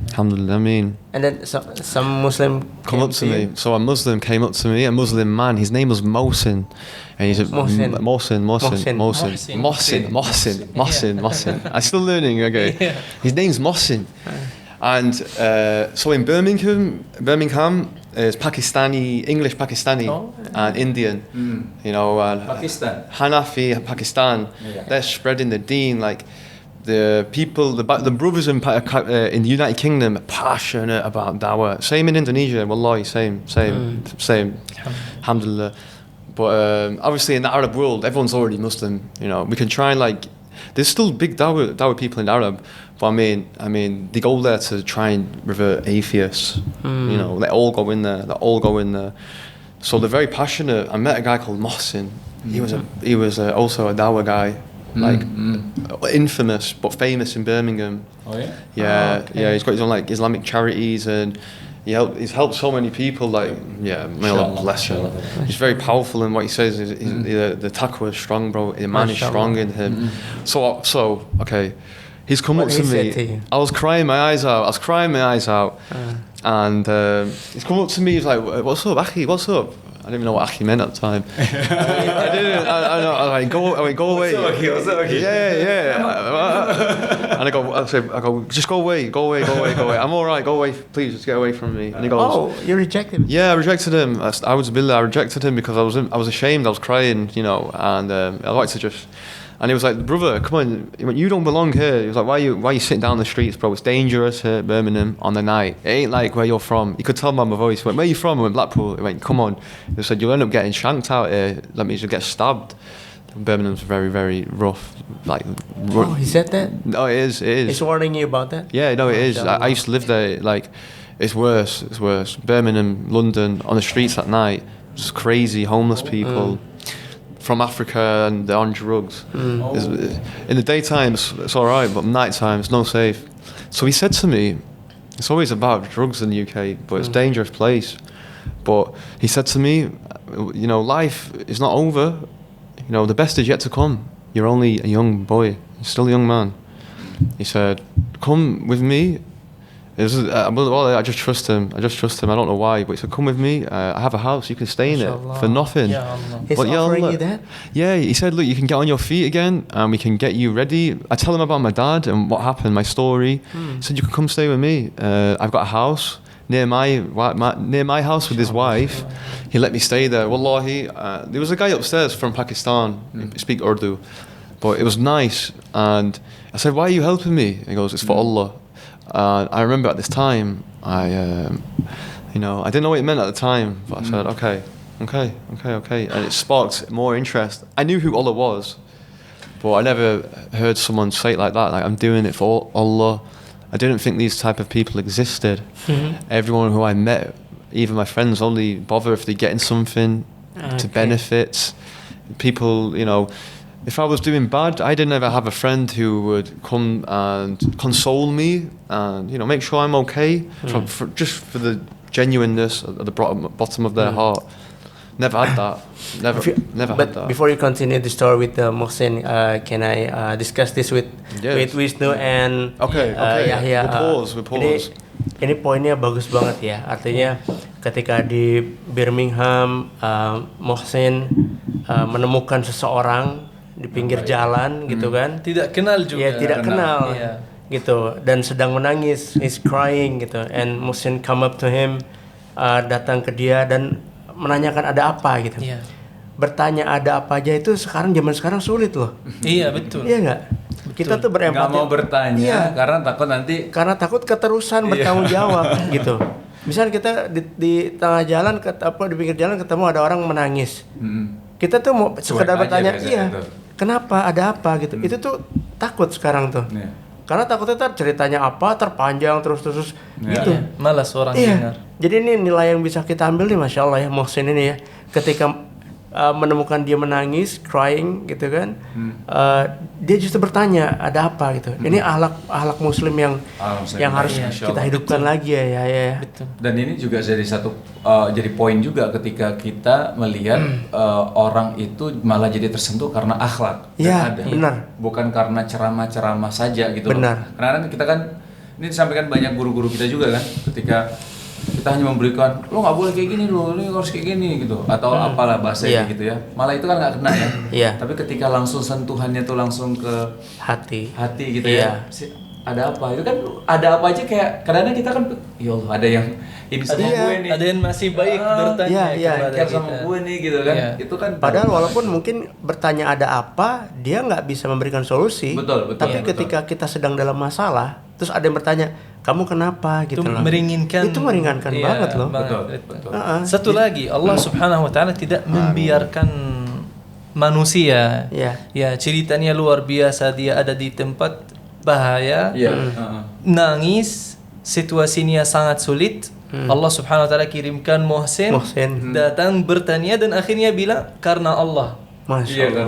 Alhamdulillah, I mean. And then some Muslim come up to me. So a Muslim came up to me, a Muslim man. His name was Mohsin, and he's Mohsin. I'm still learning. Okay, his name's Mohsin, and so in Birmingham, is English Pakistani, and Indian. You know, Pakistan. Hanafi, Pakistan. Yeah. They're spreading the deen. Like the people, the brothers in the United Kingdom, are passionate about dawah. Same in Indonesia. Wallahi, same. Alhamdulillah. But obviously in the Arab world, everyone's already Muslim. You know, we can try and like. There's still big dawah people in Arab, but I mean, they go there to try and revert atheists. You know, they all go in there. So they're very passionate. I met a guy called Mohsin. He was also a dawah guy, like infamous but famous in Birmingham. Oh yeah. Yeah, yeah. He's got his own like Islamic charities and. He's helped so many people. Like, yeah, may Allah bless him. He's very powerful in what he says. The taqwa is strong, bro. The man is strong in him. So okay, he's come up to me. I was crying my eyes out. And he's come up to me. He's like, "What's up, Akhi? What's up?" I didn't even know what Akhi meant at the time. I didn't. I know. I like, go away. What's up, Akhi? Yeah. And I go, just go away. I'm all right. Go away, please. Just get away from me. And he goes, Oh, you rejected him? Yeah, I rejected him. I rejected him because I was ashamed. I was crying, you know, and I liked to just. And he was like, brother, come on, you don't belong here. He was like, why are you sitting down the streets, bro? It's dangerous here at Birmingham on the night. It ain't like where you're from. You could tell by my voice. He went, where are you from? I went, Blackpool. He went, come on. He said, you'll end up getting shanked out here. Let me just get stabbed. Birmingham's very, very rough. Like, Oh, he said that? No, it is. He's warning you about that? Yeah, no, it is. I used to live there. Like, it's worse. Birmingham, London, on the streets at night, just crazy homeless people. From Africa and they're on drugs. In the daytime it's all right, but night time it's no safe. So he said to me, it's always about drugs in the UK, but it's a dangerous place. But he said to me, you know, life is not over. You know, the best is yet to come. You're only a young boy. You're still a young man. He said, come with me. I just trust him. I don't know why, but he said, come with me. I have a house. You can stay in it for nothing. He's offering you that? Yeah, he said, look, you can get on your feet again and we can get you ready. I tell him about my dad and what happened, my story. He said, you can come stay with me. I've got a house near my house with his wife. He let me stay there. Wallahi, there was a guy upstairs from Pakistan. He speak Urdu. But it was nice. And I said, why are you helping me? He goes, it's for Allah. I remember at this time, I didn't know what it meant at the time, but I said, okay, and it sparked more interest. I knew who Allah was, but I never heard someone say it like that. Like, I'm doing it for Allah. I didn't think these type of people existed. Everyone who I met, even my friends, only bother if they're getting something to benefit. People, you know. If I was doing bad, I didn't ever have a friend who would come and console me and, you know, make sure I'm okay, just for the genuineness at the bottom of their heart. Never had that. Never had that. Before you continue the story with Mohsin, can I discuss this with Wisnu and Yahya? We pause. Ini poinnya bagus banget ya. Artinya ketika di Birmingham, Mohsin menemukan seseorang di pinggir jalan gitu kan, tidak kenal juga, ya tidak kenal gitu, dan sedang menangis, he's crying gitu, and Muslim come up to him, datang ke dia dan menanyakan ada apa gitu. Bertanya ada apa aja itu zaman sekarang sulit loh. Iya betul. Iya nggak? Kita tuh berempati. Nggak mau bertanya karena takut keterusan bertanggung jawab gitu. Misalnya kita di tengah jalan di pinggir jalan ketemu ada orang menangis. Kita tuh mau sekedar bertanya, kenapa, ada apa gitu. Itu tuh takut sekarang tuh. Karena takutnya ceritanya apa, terpanjang terus gitu. Malas orang dengar. Jadi ini nilai yang bisa kita ambil nih, Masyaallah ya, Mohsin ini ya. Ketika menemukan dia menangis, crying gitu kan, dia justru bertanya ada apa gitu. Ini akhlak Muslim yang harus kita hidupkan lagi ya. Betul. Dan ini juga jadi poin juga ketika kita melihat orang itu malah jadi tersentuh karena akhlak. Iya, benar. Bukan karena ceramah-ceramah saja gitu. Benar. Karena kita kan ini disampaikan banyak guru-guru kita juga kan, ketika kita hanya memberikan, lo nggak boleh kayak gini, lo harus kayak gini gitu, atau apalah bahasa gitu ya. Malah itu kan nggak kena ya. Tapi ketika langsung sentuhannya tuh langsung ke hati gitu ya. Ada apa? Itu kan ada apa aja, kayak kadang-kadang kita kan, ya Allah, ada yang ini sama gue nih. Ada yang masih baik bertanya kepada care sama kita. gue nih gitu kan. Iya. Itu kan Padahal walaupun mungkin bertanya ada apa, dia nggak bisa memberikan solusi. Betul. Tapi ketika kita sedang dalam masalah, terus ada yang bertanya, kamu kenapa gitu Itu loh. meringankan. Itu meringankan banget loh. Betul. Satu lagi, Allah Subhanahu wa taala tidak membiarkan manusia. Ya, ceritanya luar biasa, dia ada di tempat bahaya. Nangis, situasinya sangat sulit. Allah Subhanahu wa taala kirimkan Muhsin datang bertanya dan akhirnya bilang karena Allah. Masyaallah.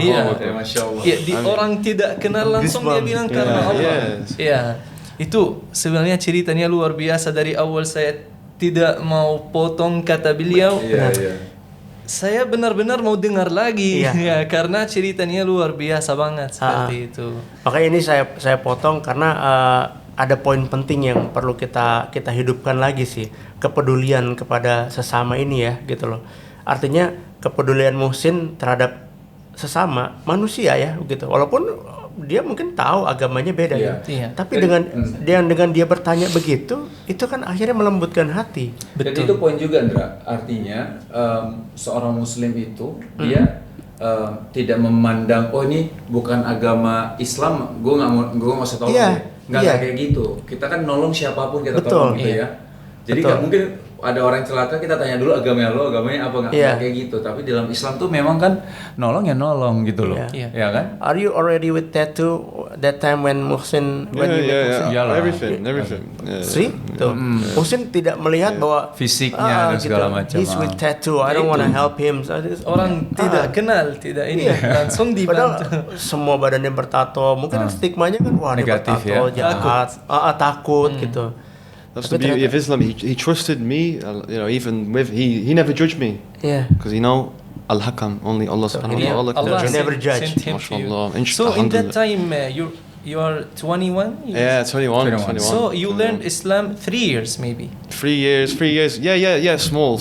Masyaallah. Orang tidak kenal langsung dia bilang karena Allah. Iya. Itu sebenarnya ceritanya luar biasa. Dari awal saya tidak mau potong kata beliau. Saya benar-benar mau dengar lagi ya, karena ceritanya luar biasa banget seperti itu. Makanya ini saya potong karena ada poin penting yang perlu kita hidupkan lagi sih, kepedulian kepada sesama ini ya gitu loh. Artinya kepedulian Muhsin terhadap sesama manusia ya gitu. Walaupun dia mungkin tahu agamanya beda tapi dengan dia bertanya begitu, itu kan akhirnya melembutkan hati. Dan itu poin juga, Andra. Artinya seorang Muslim itu dia tidak memandang ini bukan agama Islam, gue nggak usah tolong nggak kayak gitu. Kita kan nolong siapapun kita tolong gitu ya. Jadi nggak mungkin ada orang celaka kita tanya dulu agamanya apa nggak kayak gitu. Tapi dalam Islam tuh memang kan nolong gitu loh. Ya kan? Are you already with tattoo that time when Muhsin everything. See? Tuh. Muhsin tidak melihat bahwa fisiknya dan segala macam. He's with tattoo. I don't want to help him. Orang tidak kenal, tidak ini langsung dibantu. Semua badannya bertato. Mungkin stigmanya kan wah negatif bertato, jahat, takut gitu. That's the beauty of Islam. He trusted me, even with he never judged me. Because Al-Hakam, only Allah subhanahu wa ta'ala can Allah judge. never judge. MashaAllah. So in that time you are 21? Yeah, 21. So you learned Islam 3 years maybe? 3 years. Yeah, small.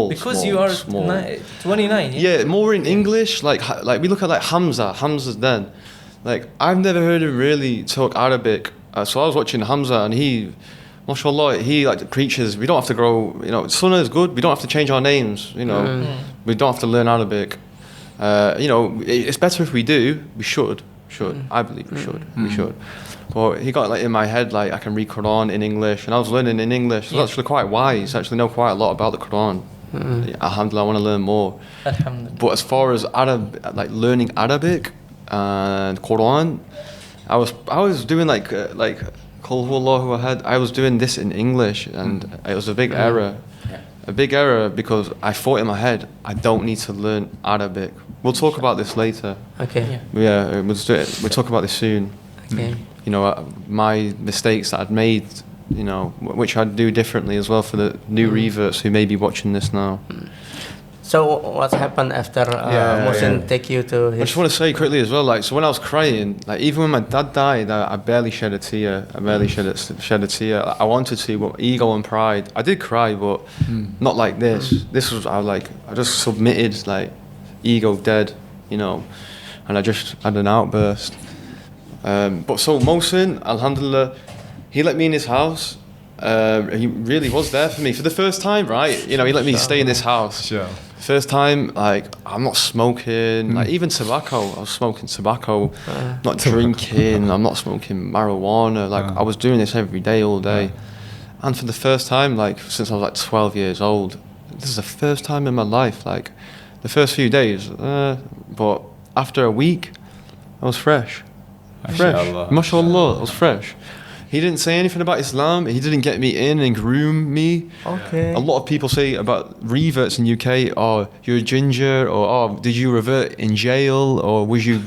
Because you are 29. Yeah, more in English, like we look at Hamza's then. Like I've never heard him really talk Arabic. So I was watching Hamza and he he preaches, we don't have to grow, Sunnah is good, we don't have to change our names, we don't have to learn Arabic. It's better if we do, we should. I believe we should. But he got in my head, I can read Quran in English, and I was learning in English, so that's actually quite wise, I actually know quite a lot about the Quran. Alhamdulillah, I want to learn more. But as far as learning Arabic and Quran, I was doing Qul huwallahu ahad. I was doing this in English, and it was a big error. A big error because I thought in my head, I don't need to learn Arabic. We'll talk about this later. Okay. Yeah, we'll talk about this soon. Okay. My mistakes that I'd made, which I'd do differently as well for the new reverts who may be watching this now. So what's happened after Muhsin take you to his... I just want to say quickly as well, so when I was crying, even when my dad died, I barely shed a tear. Shed a tear. I wanted to, but ego and pride. I did cry, but not like this. This was, I just submitted, ego dead, and I just had an outburst. But so Muhsin, alhamdulillah, he let me in his house. He really was there for me for the first time, right? He let me stay in this house. Sure. First time, I'm not smoking, even tobacco. I was smoking tobacco, not drinking. I'm not smoking marijuana. I was doing this every day, all day. And for the first time, since I was 12 years old, this is the first time in my life. The first few days, but after a week, I was fresh. Mashallah, I was fresh. He didn't say anything about Islam. He didn't get me in and groom me. Okay. A lot of people say about reverts in UK, you're a ginger, or did you revert in jail, or was you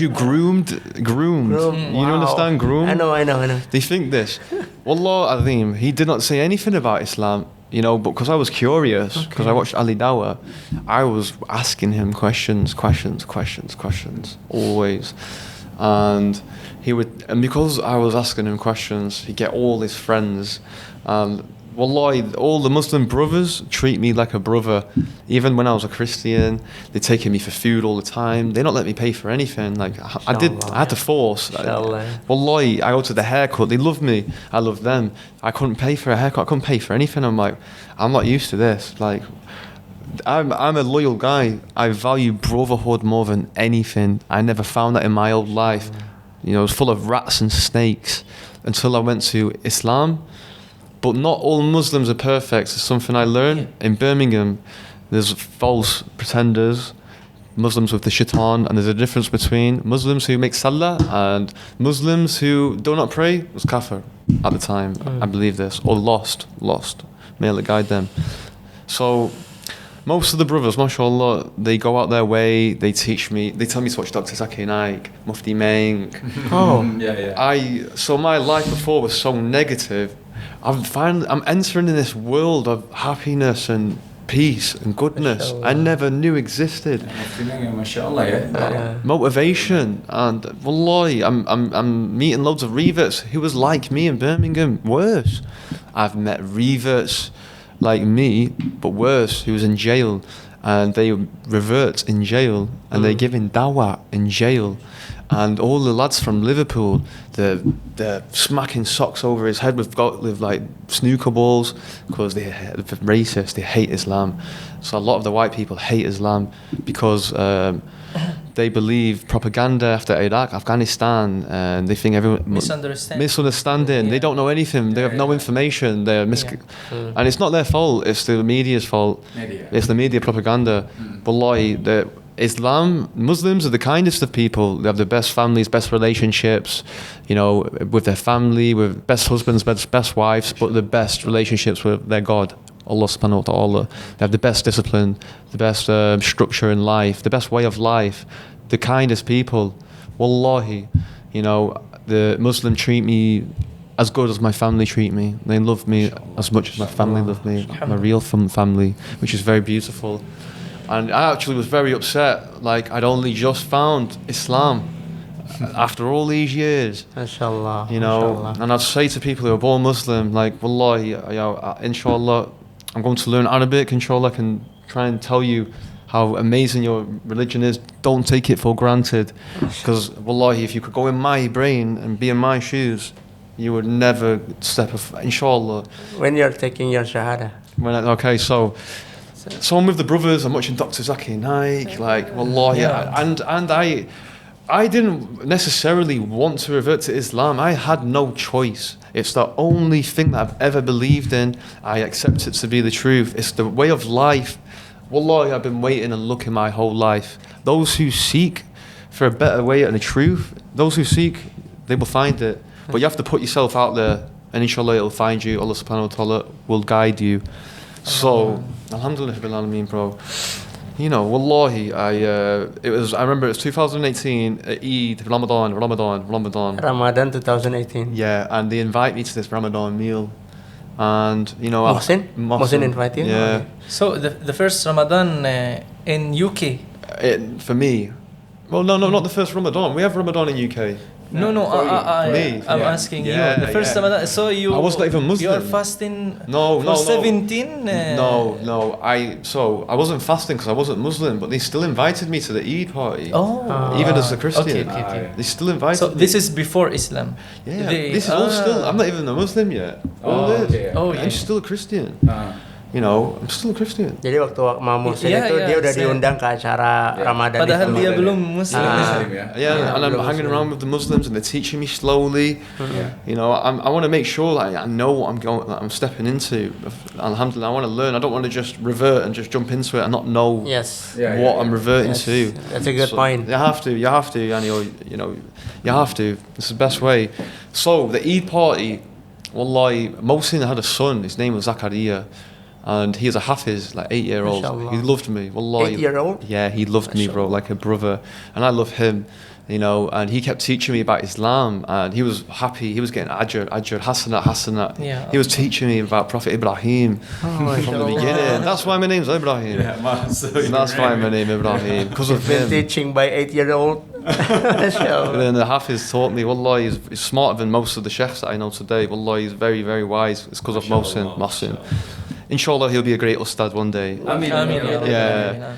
groomed? You understand groom? I know. They think this. Wallah Azim, he did not say anything about Islam, but because I was curious, because I watched Ali Dawah, I was asking him questions, always. And because I was asking him questions, he'd get all his friends. wallahi, all the Muslim brothers treat me like a brother. Even when I was a Christian, they're taking me for food all the time. They don't let me pay for anything. Like I had to force. Wallahi, I go to the haircut. They love me. I love them. I couldn't pay for a haircut. I couldn't pay for anything. I'm like, I'm not used to this. Like, I'm a loyal guy. I value brotherhood more than anything. I never found that in my old life. You know, it was full of rats and snakes until I went to Islam. But not all Muslims are perfect. It's something I learned in Birmingham. There's false pretenders, Muslims with the shaitan, and there's a difference between Muslims who make salah and Muslims who do not pray. It was kafir at the time. I believe this, or lost. May Allah guide them. So most of the brothers, mashallah, they go out their way. They teach me. They tell me to watch Dr. Zakir Naik, Mufti Meng. So my life before was so negative. I'm entering in this world of happiness and peace and goodness I never knew existed. Motivation, and wallahi, I'm meeting loads of reverts who was like me in Birmingham. Worse, I've met reverts like me, but worse, who was in jail, and they revert in jail, and they're giving dawah in jail. And all the lads from Liverpool, they're smacking socks over his head with like snooker balls because they're racist. They hate Islam. So a lot of the white people hate Islam because they believe propaganda after Iraq, Afghanistan, and they think everyone misunderstanding. Yeah. They don't know anything. They have no information. They're and it's not their fault. It's the media's fault. It's the media propaganda. Wallahi, Muslims are the kindest of people. They have the best families, best relationships, you know, with their family, with best husbands, best wives, but the best relationships with their God, Allah subhanahu wa ta'ala. They have the best discipline, the best structure in life, the best way of life, the kindest people. Wallahi, you know, the Muslim treat me as good as my family treat me. They love me as much as my family love me, my real family, which is very beautiful. And I actually was very upset, like I'd only just found Islam after all these years. Mashallah. You know, Mashallah. and I'd say to people who are born Muslim, like, wallahi, inshallah, I'm going to learn Arabic, inshallah, I can try and tell you how amazing your religion is. Don't take it for granted. Because, wallahi, if you could go in my brain and be in my shoes, you would never step, inshallah. When you're taking your shahada. So I'm with the brothers, I'm watching Dr. Zakir Naik, like, wallahi, and I didn't necessarily want to revert to Islam. I had no choice. It's the only thing that I've ever believed in. I accept it to be the truth. It's the way of life. Wallahi, I've been waiting and looking my whole life. Those who seek for a better way and the truth, those who seek, they will find it. But you have to put yourself out there, and inshallah it'll find you. Allah subhanahu wa ta'ala will guide you. So, alhamdulillah bil alameen, bro. You know, wallahi, I remember it was 2018, Eid, Ramadan. Ramadan 2018. Yeah, and they invite me to this Ramadan meal. And, you know... Mohsin invite you? Yeah. So, the first Ramadan in UK? For me. Well, no, not the first Ramadan. We have Ramadan in UK. I'm asking you. The first Ramadan. So I was not even Muslim. You are fasting. No. 17. No. I wasn't fasting because I wasn't Muslim, but they still invited me to the Eid party. Even as a Christian. Okay. They still invited me. So this is before Islam. Yeah. This is all still. I'm not even a Muslim yet. I'm still a Christian. You know, I'm still a Christian. Jadi waktu mau Muhsin itu dia udah diundang ke acara Ramadan. Padahal dia belum Muslim. And I'm hanging around with the Muslims and they're teaching me slowly. You know, I want to make sure that I know what I'm stepping into. Alhamdulillah, I want to learn. I don't want to just revert and just jump into it and not know what I'm reverting to. That's a good point. You have to, you know, you have to. It's the best way. So the Eid party, wallahi, Mohsin had a son. His name was Zakaria. And he is a Hafiz, like 8-year-old. He loved me. Wallahi. 8-year-old? Yeah, he loved me, bro, like a brother. And I love him, you know. And he kept teaching me about Islam. And he was happy. He was getting ajr, hasanat. Yeah. He was teaching me about Prophet Ibrahim from the beginning. That's why my name's Ibrahim. That's why my name is Ibrahim. Because of him. Teaching by 8-year-old. Masyaallah. And then the Hafiz taught me, Wallah, he's smarter than most of the sheikhs that I know today. Wallah, he's very, very wise. It's because of Mohsin. Inshallah, he'll be a great ustad one day. Amin. Yeah.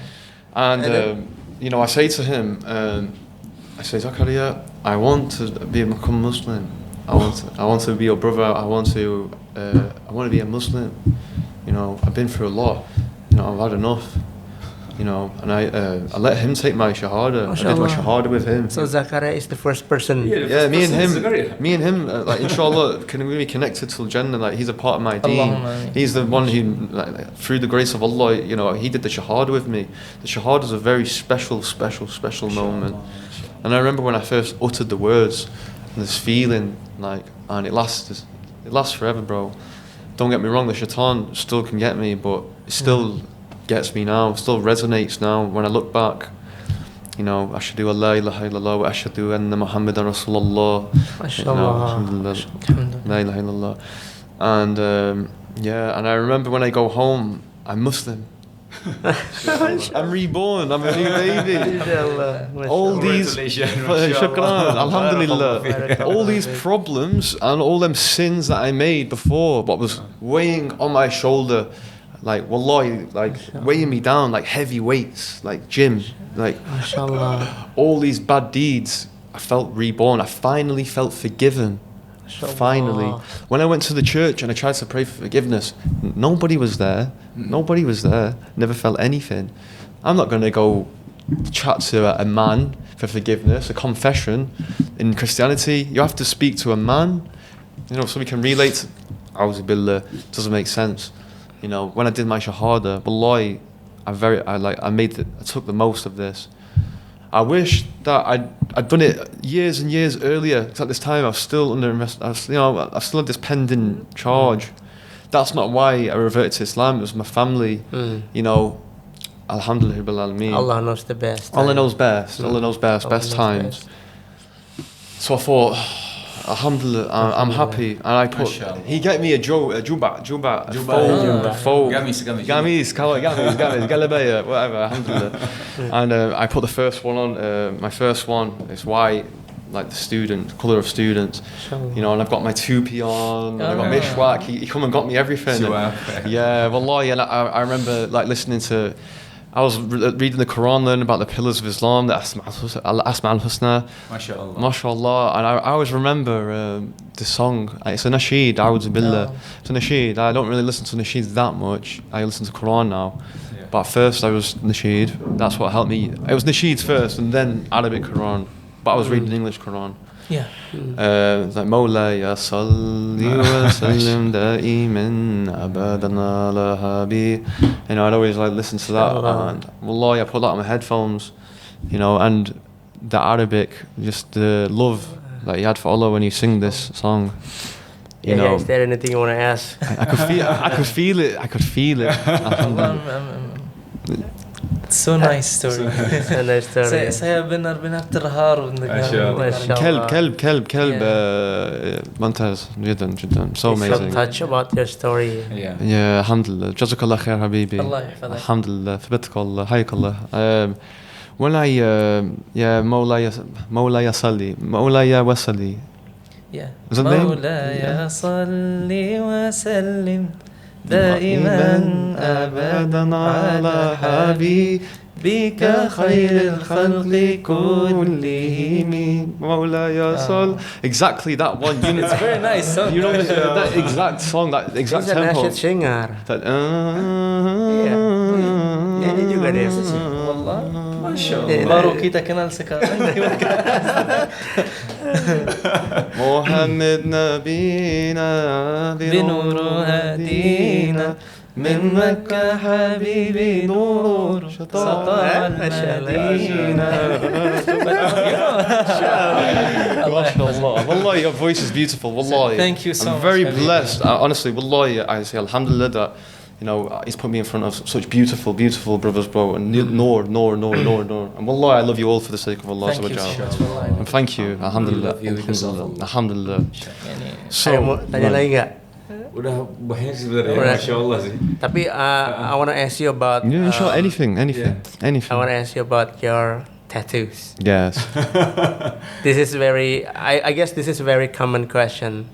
And, you know, I say to him, I say, Zakaria, I want to become Muslim. I want to be your brother. I want to be a Muslim. You know, I've been through a lot. You know, I've had enough. You know, and I let him take my shahada. I did my shahada with him. So Zakaria is the first person. Yeah, me and him, like inshallah, can be connected to Jannah. Like he's a part of my deen. He's the one who, like, through the grace of Allah, you know, he did the shahada with me. The shahada is a very special moment. And I remember when I first uttered the words, and this feeling, like, and it lasts forever, bro. Don't get me wrong, the shaitan still can get me, but it still gets me now, still resonates now when I look back. You know, ashhadu an la ilaha illallah wa ashhadu anna Muhammadan Rasulullah. Mashallah. La ilaha illallah. And and I remember when I go home, I'm Muslim. I'm reborn, I'm a new baby. All these shukran, alhamdulillah. All these problems and all them sins that I made before, what was weighing on my shoulder, like wallahi, like weighing me down like heavy weights, like gym, like Mashallah. all these bad deeds, I felt reborn. I finally felt forgiven. Finally, when I went to the church and I tried to pray for forgiveness, nobody was there. Never felt anything. I'm not going to go chat to a man for forgiveness, a confession. In Christianity, you have to speak to a man, you know, so we can relate. A'udhu billah, doesn't make sense. You know, when I did my shahada, wallahi, I took the most of this. I wish that I'd done it years and years earlier. Because at this time, I was still I still had this pending charge. That's not why I reverted to Islam. It was my family. You know, alhamdulillah bil alameen. Allah knows the best. Allah knows best. Allah knows best. Best times. So I thought, alhamdulillah, I'm happy. And I put. He gave me a juba, gamis, galabaya, whatever. Alhamdulillah. And I put the first one on. My first one is white, like the student, colour of students. You know, and I've got my tupi on. And I've got mishwak. He come and got me everything. Yeah, wallahi. And I remember like listening to. I was reading the Quran, learning about the pillars of Islam, the Asma al-Husna. Mashallah. And I always remember the song. It's a nasheed, A'udhu billah. It's a nasheed. I don't really listen to nasheeds that much. I listen to Quran now. Yeah. But first I was nasheed. That's what helped me. It was nasheeds first and then Arabic Quran. But I was reading English Quran. Yeah. It's like Mawlaya salli wa sallim da'iman abadan ala habi. You know, I'd always like listen to that, and wallahi, I put that on my headphones. You know, and the Arabic, just the love that you had for Allah when you sing this song. You know, is there anything you want to ask? I could feel it. So nice story. So nice story. Saya benar-benar terharu mendengar. كلب ممتاز جدا so amazing. Some touch about your story. Yeah, alhamdulillah. جزاك الله خير حبيبي. الله يحفظك. الحمد لله. ثبتك الله. حياك الله. When I مولاي صلي مولاي وصلي. Yeah. Is that the name? مولاي صلي وسلم دائما أبدا على حبيبك خير الخلق كلهم مولاي صل. Exactly that one. You know, it's a very nice song. You know that exact song, that exact He's tempo. He's a singer. That, Ini juga dia. Wallah. Masya baru kita kenal sekarang. محمد نبينا بنور هدينا من مكة حبيبي نور سطع المدينة. Mashallah. Wallahi, your voice is beautiful. Wallahi. Thank you so much. I'm very blessed. Honestly, wallahi, I say alhamdulillah that, you know, he's put me in front of such beautiful brothers, bro. And Noor. And wallahi, I love you all for the sake of Allah. Thank you so much. And thank you. Alhamdulillah. Alhamdulillah. So, tanya lagi nggak? Udah banyak sebenarnya, Masyaallah sih. Tapi I want to ask you about Anything. I want to ask you about your tattoos? Yes. This is I guess this is a very common question.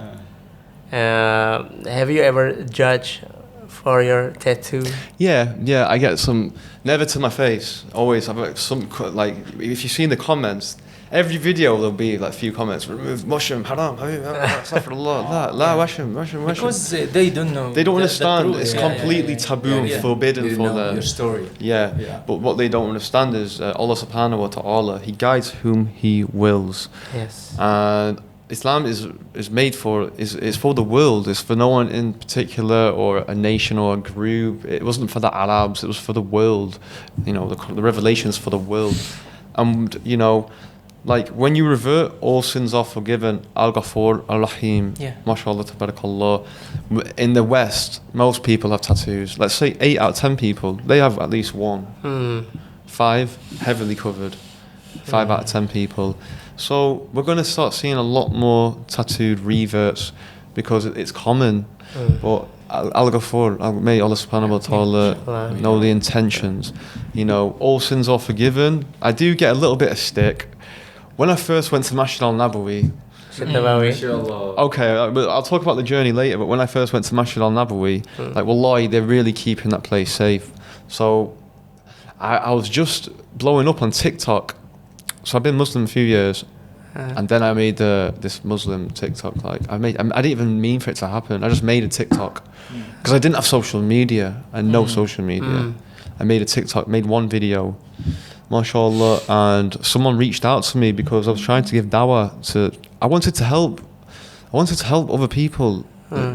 Have you ever judged for your tattoo? Yeah, I get some, never to my face, always. I've got some, like, if you see in the comments, every video there'll be like a few comments, remove mushroom, haram, astaghfirullah, la, washim. Because they don't know. They don't understand, truth. it's completely taboo and forbidden for them. Your story. Yeah, but what they don't understand is Allah subhanahu wa ta'ala, He guides whom He wills. Yes. And Islam is for the world. It's for no one in particular or a nation or a group. It wasn't for the Arabs. It was for the world. You know, the revelations for the world. And you know, like when you revert, all sins are forgiven. Al-Ghafur, Al-Rahim. Yeah. Masyaallah, tabarakallah. In the West, most people have tattoos. Let's say 8 out of 10 people, they have at least one. 5 heavily covered. 5 out of 10 people. So we're going to start seeing a lot more tattooed reverts because it's common. But Al-Ghafur, may Allah subhanahu wa ta'ala know the intentions. You know, all sins are forgiven. I do get a little bit of stick. When I first went to Masjid al-Nabawi, okay, I'll talk about the journey later, but when I first went to Masjid al-Nabawi, like wallahi, they're really keeping that place safe. So I was just blowing up on TikTok. So I've been Muslim a few years, and then I made this Muslim TikTok. Like I didn't even mean for it to happen. I just made a TikTok because I didn't have social media and no social media. I made a TikTok, made one video, Masyaallah, and someone reached out to me because I was trying to give dawah to. I wanted to help other people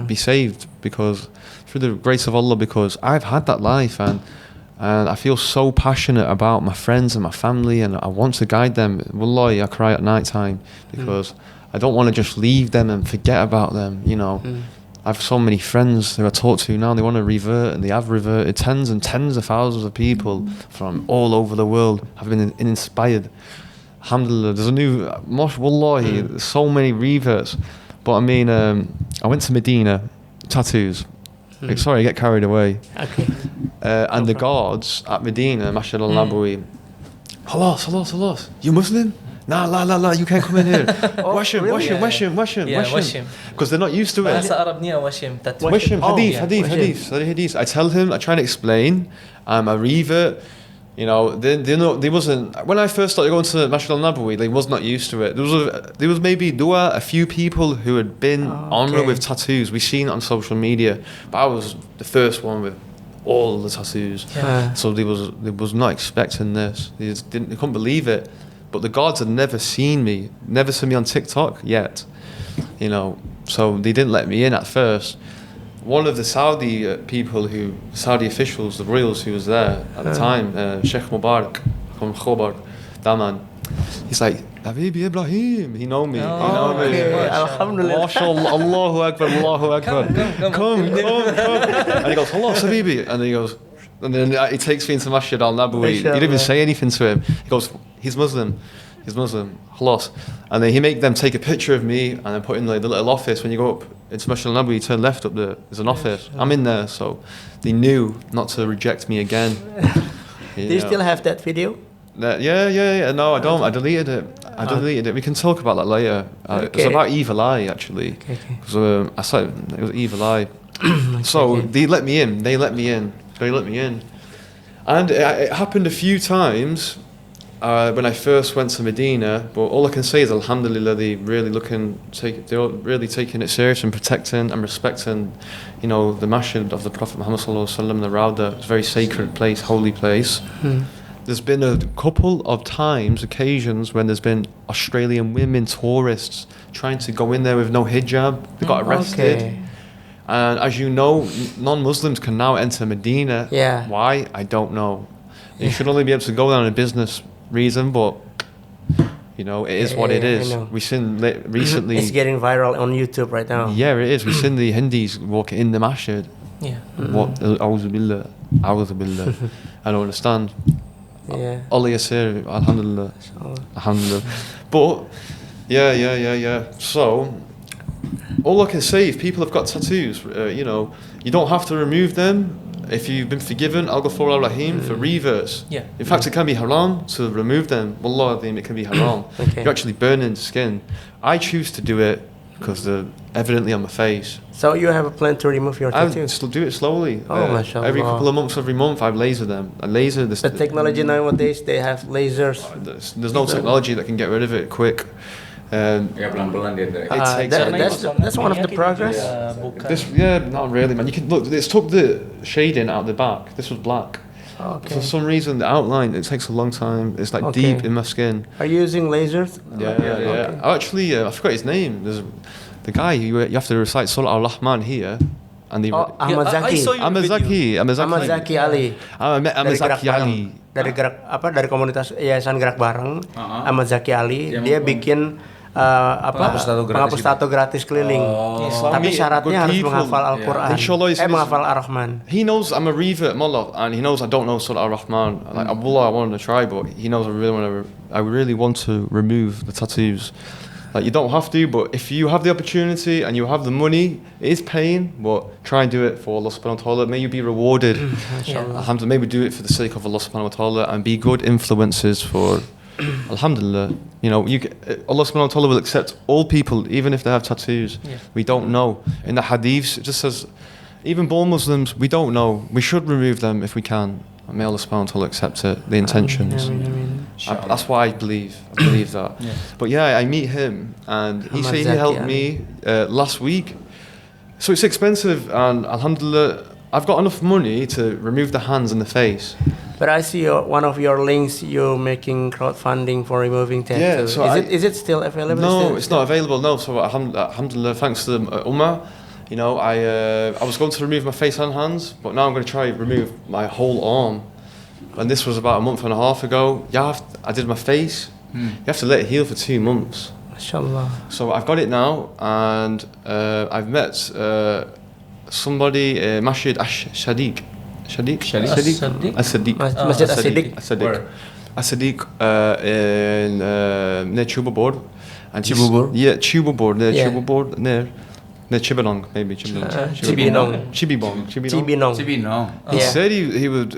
be saved because through the grace of Allah, because I've had that life and I feel so passionate about my friends and my family, and I want to guide them. Wallahi, I cry at night time because I don't want to just leave them and forget about them, you know. I have so many friends who I talk to now, they want to revert, and they have reverted. Tens and tens of thousands of people from all over the world have been inspired. Alhamdulillah, there's a new, wallahi, so many reverts. But I mean, I went to Medina, tattoos. Sorry, I get carried away. Okay. And the guards at Medina, Masjid al-Nabawi, halas, you Muslim? Nah, la, you can't come in here. Wash him. Because they're not used to it. Wash him, hadith. I tell him, I try to explain, I'm a revert. You know, they wasn't. When I first started going to Masjid al-Nabawi, they was not used to it. There was maybe a few people who had been Umrah with tattoos. We seen it on social media, but I was the first one with all the tattoos. So they was not expecting this. They couldn't believe it. But the guards had never seen me on TikTok yet. You know, so they didn't let me in at first. One of the Saudi Saudi officials, the royals who was there at the time, Sheikh Mubarak from Khobar, Daman, he's like, Habibi Ibrahim, he know me. Alhamdulillah. MashaAllah, Allahu Akbar. Come. And he goes, hello, Habibi. And then he takes me into Masjid al-Nabawi. He didn't even say anything to him. He goes, he's Muslim, halas. And then he make them take a picture of me and then put in like the little office. When you go up into Masjid al-Nabawi, you turn left up there, there's an office. I'm in there, so they knew not to reject me again. Do you still have that video? Yeah. No, I don't. I deleted it. We can talk about that later. It was about evil eye, actually. Because I said it was evil eye. So they let me in. And it happened a few times when I first went to Medina. But all I can say is, alhamdulillah, they're really taking it serious and protecting and respecting, you know, the Masjid of the Prophet Muhammad sallallahu alaihi wasallam, the Rawda. It's a very sacred place, holy place. There's been a couple of occasions when there's been Australian women tourists trying to go in there with no hijab. They got arrested. And as you know, non-Muslims can now enter Medina. Yeah. Why? I don't know. You should only be able to go there on a business reason, but you know, it is what it is. We've seen recently. It's getting viral on YouTube right now. Yeah, it is. We've seen the Hindis walk in the masjid. Yeah. What? A'udhu billah. I don't understand. Yeah. Allah yasir. Alhamdulillah. But yeah. So all I can say, if people have got tattoos, you know, you don't have to remove them. if you've been forgiven, Al-Ghafur Al-Rahim, for reverse. Yeah. In fact, it can be haram to remove them. Wallah, it can be haram. Okay. You're actually burning the skin. I choose to do it because they're evidently on my face. So you have a plan to remove your I tattoos? still do it slowly. Oh, mashallah. Every couple of months, every month, I laser them. I laser this. The technology nowadays, they have lasers. There's no technology that can get rid of it quick. Pelan-pelan dia. That's one of the progress. Not really, man. You can look. It's took the shading out of the back. This was black. Okay. For some reason, the outline it takes a long time. It's like Okay. deep in my skin. Are you using lasers? Yeah. Okay. Actually, I forgot his name. There's the guy you have to recite Surah Al-Rahman here, and the Ahmad Zaki. Ahmad Zaki Ali. Ahmad Zaki Ali. Dari dari komunitas Yayasan Gerak Bareng. Ahmad Zaki Ali. Dia bikin penghapus tato gratis keliling. Tapi syaratnya harus menghafal Al-Quran. Menghafal Ar-Rahman. He knows I'm a revert Mualaf, and he knows I don't know Surah Al-Rahman. Like Abdullah, I wanted to try, but he knows I really want to remove the tattoos. Like you don't have to, but if you have the opportunity and you have the money, it is pain, but try and do it for Allah subhanahu wa ta'ala. May you be rewarded. Alhamdulillah, maybe do it for the sake of Allah subhanahu wa ta'ala and be good influences for Alhamdulillah. You know, Allah subhanahu wa ta'ala will accept all people, even if they have tattoos. We don't know. In the hadiths, it just says, even born Muslims, we don't know. We should remove them if we can. May Allah subhanahu wa ta'ala accept it, the intentions. That's what I believe. I believe that. But yeah, I meet him and he said he helped me last week. So it's expensive and Alhamdulillah, I've got enough money to remove the hands and the face. But I see one of your links, you're making crowdfunding for removing tattoos. Yeah, so is it still available? No, it's not available, no. So Alhamdulillah, thanks to the Ummah, you know, I was going to remove my face and hands, but now I'm going to try remove my whole arm. And this was about a month and a half ago. I did my face. You have to let it heal for 2 months. Mashallah. So I've got it now, and I've met somebody, Masjid Sadiq. Masjid Sadiq in near Chubabord. Yeah, Chubabord, near Chubabord, near Chibinong, maybe Chibinong. He said he would,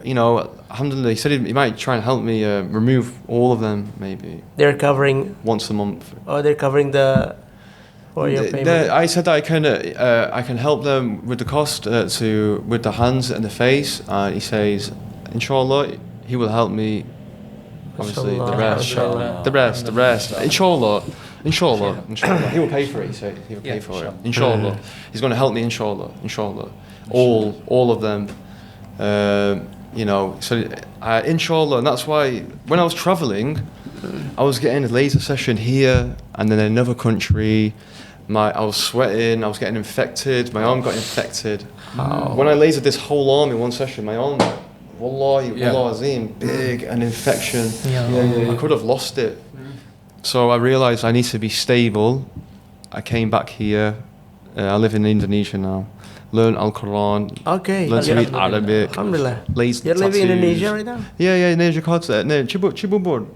you know, alhamdulillah, he said he might try and help me remove all of them, maybe. They're covering once a month. Oh, they're covering for your payment. I said that I can help them with the cost with the hands and the face. And he says, inshallah, he will help me. Obviously, the rest. Inshallah. He will pay for it. He said he will pay for it. Inshallah, he's going to help me. Inshallah. All of them. You know. So inshallah, and that's why when I was traveling, I was getting a laser session here and then in another country. I was sweating. I was getting infected. My arm got infected. When I lasered this whole arm in one session, my arm. Wallahi azim, big an infection. I could have lost it. So I realised I need to be stable. I came back here. I live in Indonesia now. Learn Al-Quran. Okay. Learn to read Arabic. Alhamdulillah. You're living in Indonesia right now? Yeah, near Jakarta. Near Cibubur.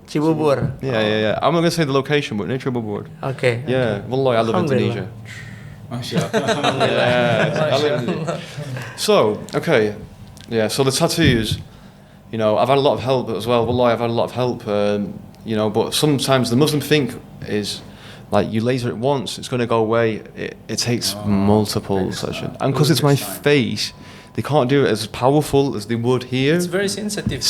Yeah. I'm not going to say the location, but near Cibubur. Okay. Yeah. Wallahi, I love Indonesia. Masyaallah. So, okay. Yeah, so the tattoos, you know, I've had a lot of help as well. Wallahi, I've had a lot of help, you know, but sometimes the Muslim think is, like, you laser it once, it's going to go away. It takes multiple sessions. And because it's my face, they can't do it as powerful as they would here. It's very sensitive.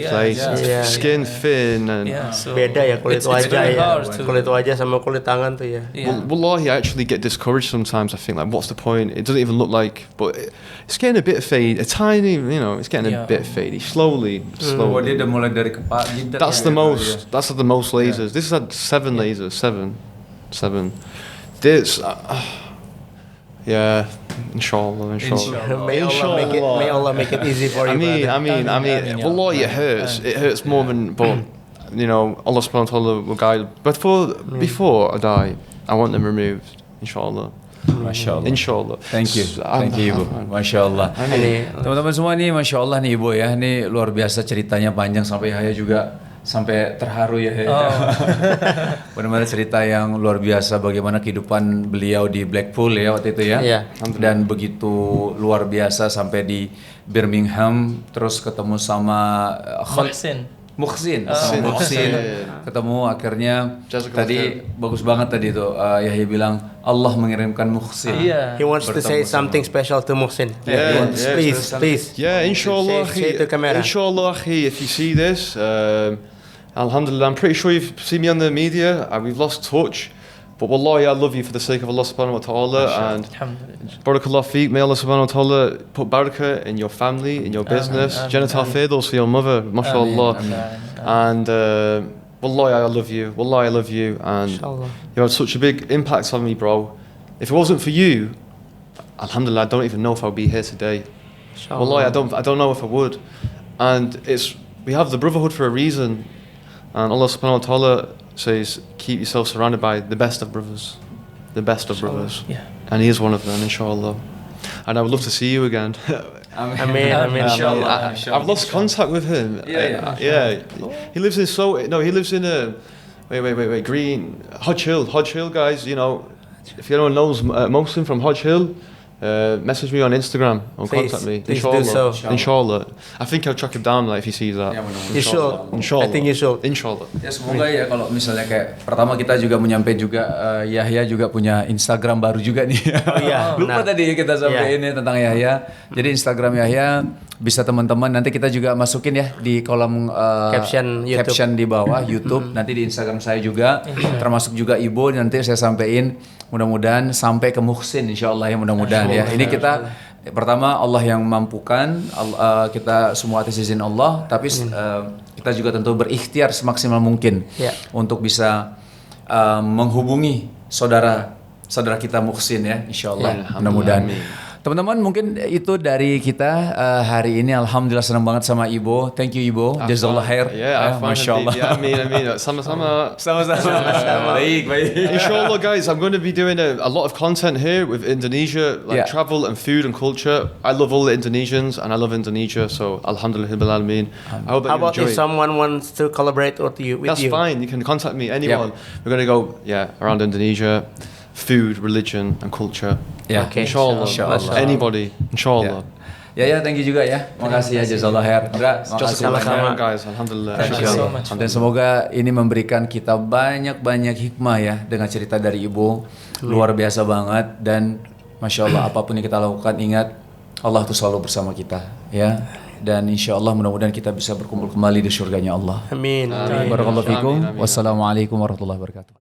Place. Skin thin and... So beda ya kulit wajah ya. Kulit wajah sama kulit tangan tuh ya. Wallahi, I actually get discouraged sometimes. I think, like, what's the point? It doesn't even look like... But it's getting a bit fade. A tiny, you know, it's getting a bit fadey. Slowly. Dia udah mulai dari kepala. That's the most lasers. This had 7 lasers. 7. This... yeah, inshallah. May Allah make it easy for you. I mean, wallahi, it hurts. It hurts more than, but you know, Allah subhanahu wa ta'ala will guide. But before I die, I want them removed, inshallah. Masyaallah. Inshallah. Thank you Ibu. Masyaallah. Teman-teman semua nih, Masyaallah nih Ibu ya. Ini luar biasa ceritanya, panjang sampai Haya juga sampai terharu ya. Benar-benar cerita yang luar biasa bagaimana kehidupan beliau di Blackpool ya waktu itu ya. Dan begitu luar biasa sampai di Birmingham terus ketemu sama Muhsin, ketemu akhirnya tadi bagus banget tadi itu Yahya bilang Allah mengirimkan Muhsin. He wants to say something special to Muhsin. Please. Yeah, inshallah. Say to camera. Inshallah, if you see this, alhamdulillah, I'm pretty sure you've seen me on the media. We've lost touch. But wallahi, I love you for the sake of Allah subhanahu wa ta'ala, and barakallah feek, may Allah subhanahu wa ta'ala put barakah in your family, in your business, Jannat al-Firdaus for your mother, mashallah. And wallahi, I love you, wallahi, I love you, and you had such a big impact on me, bro. If it wasn't for you, alhamdulillah, I don't even know if I'd be here today. Wallahi, I don't know if I would. And we have the brotherhood for a reason, and Allah subhanahu wa ta'ala says, keep yourself surrounded by the best of brothers. The best of brothers. Yeah. And he is one of them, inshallah. And I would love to see you again. Amen. Inshallah. I've lost contact with him. Yeah. He lives in Green, Hodge Hill, guys, you know, if anyone knows Mohsin from Hodge Hill, message me on Instagram or contact me. Please Inshallah. do so. Inshallah. I think I'll track him down if he sees that. You should. Inshallah. I think you should. Inshallah. Ya semoga ya kalau misalnya kayak pertama kita juga menyampaikan juga Yahya juga punya Instagram baru juga nih. Lupa tadi kita sampaikan tentang Yahya. Jadi Instagram Yahya bisa teman-teman nanti kita juga masukin ya di kolom caption di bawah YouTube. Nanti di Instagram saya juga termasuk juga Ibu nanti saya sampaikan mudah-mudahan sampai ke Muhsin insyaallah ya mudah-mudahan ya. Ini kita pertama Allah yang mampukan kita semua atas izin Allah tapi kita juga tentu berikhtiar semaksimal mungkin untuk bisa menghubungi saudara kita Muhsin ya insyaallah mudah-mudahan. Teman-teman mungkin itu dari kita hari ini alhamdulillah senang banget sama Ibu. Thank you Ibu. Jazakallah khair. Masyaallah. Amin. Sama-sama. Baik. Inshallah guys, I'm going to be doing a lot of content here with Indonesia, like travel and food and culture. I love all the Indonesians and I love Indonesia, so alhamdulillah bil alamin. I hope that How about you enjoy. if someone wants to collaborate with you? That's fine. You can contact me, anyone. We're going to go around Indonesia. Food, religion, and culture. Okay. Inshallah. Anybody. Inshallah. Ya, thank you juga ya. Makasih ya, jazakallah khair. Sama-sama guys. Alhamdulillah. Thank you so much. Dan semoga ini memberikan kita banyak hikmah ya dengan cerita dari Ibu. Luar biasa banget dan Masya Allah apapun yang kita lakukan ingat Allah itu selalu bersama kita ya. Dan insya Allah mudah-mudahan kita bisa berkumpul kembali di surganya Allah. Amin. Barakallahu fikum. Wassalamualaikum warahmatullahi wabarakatuh.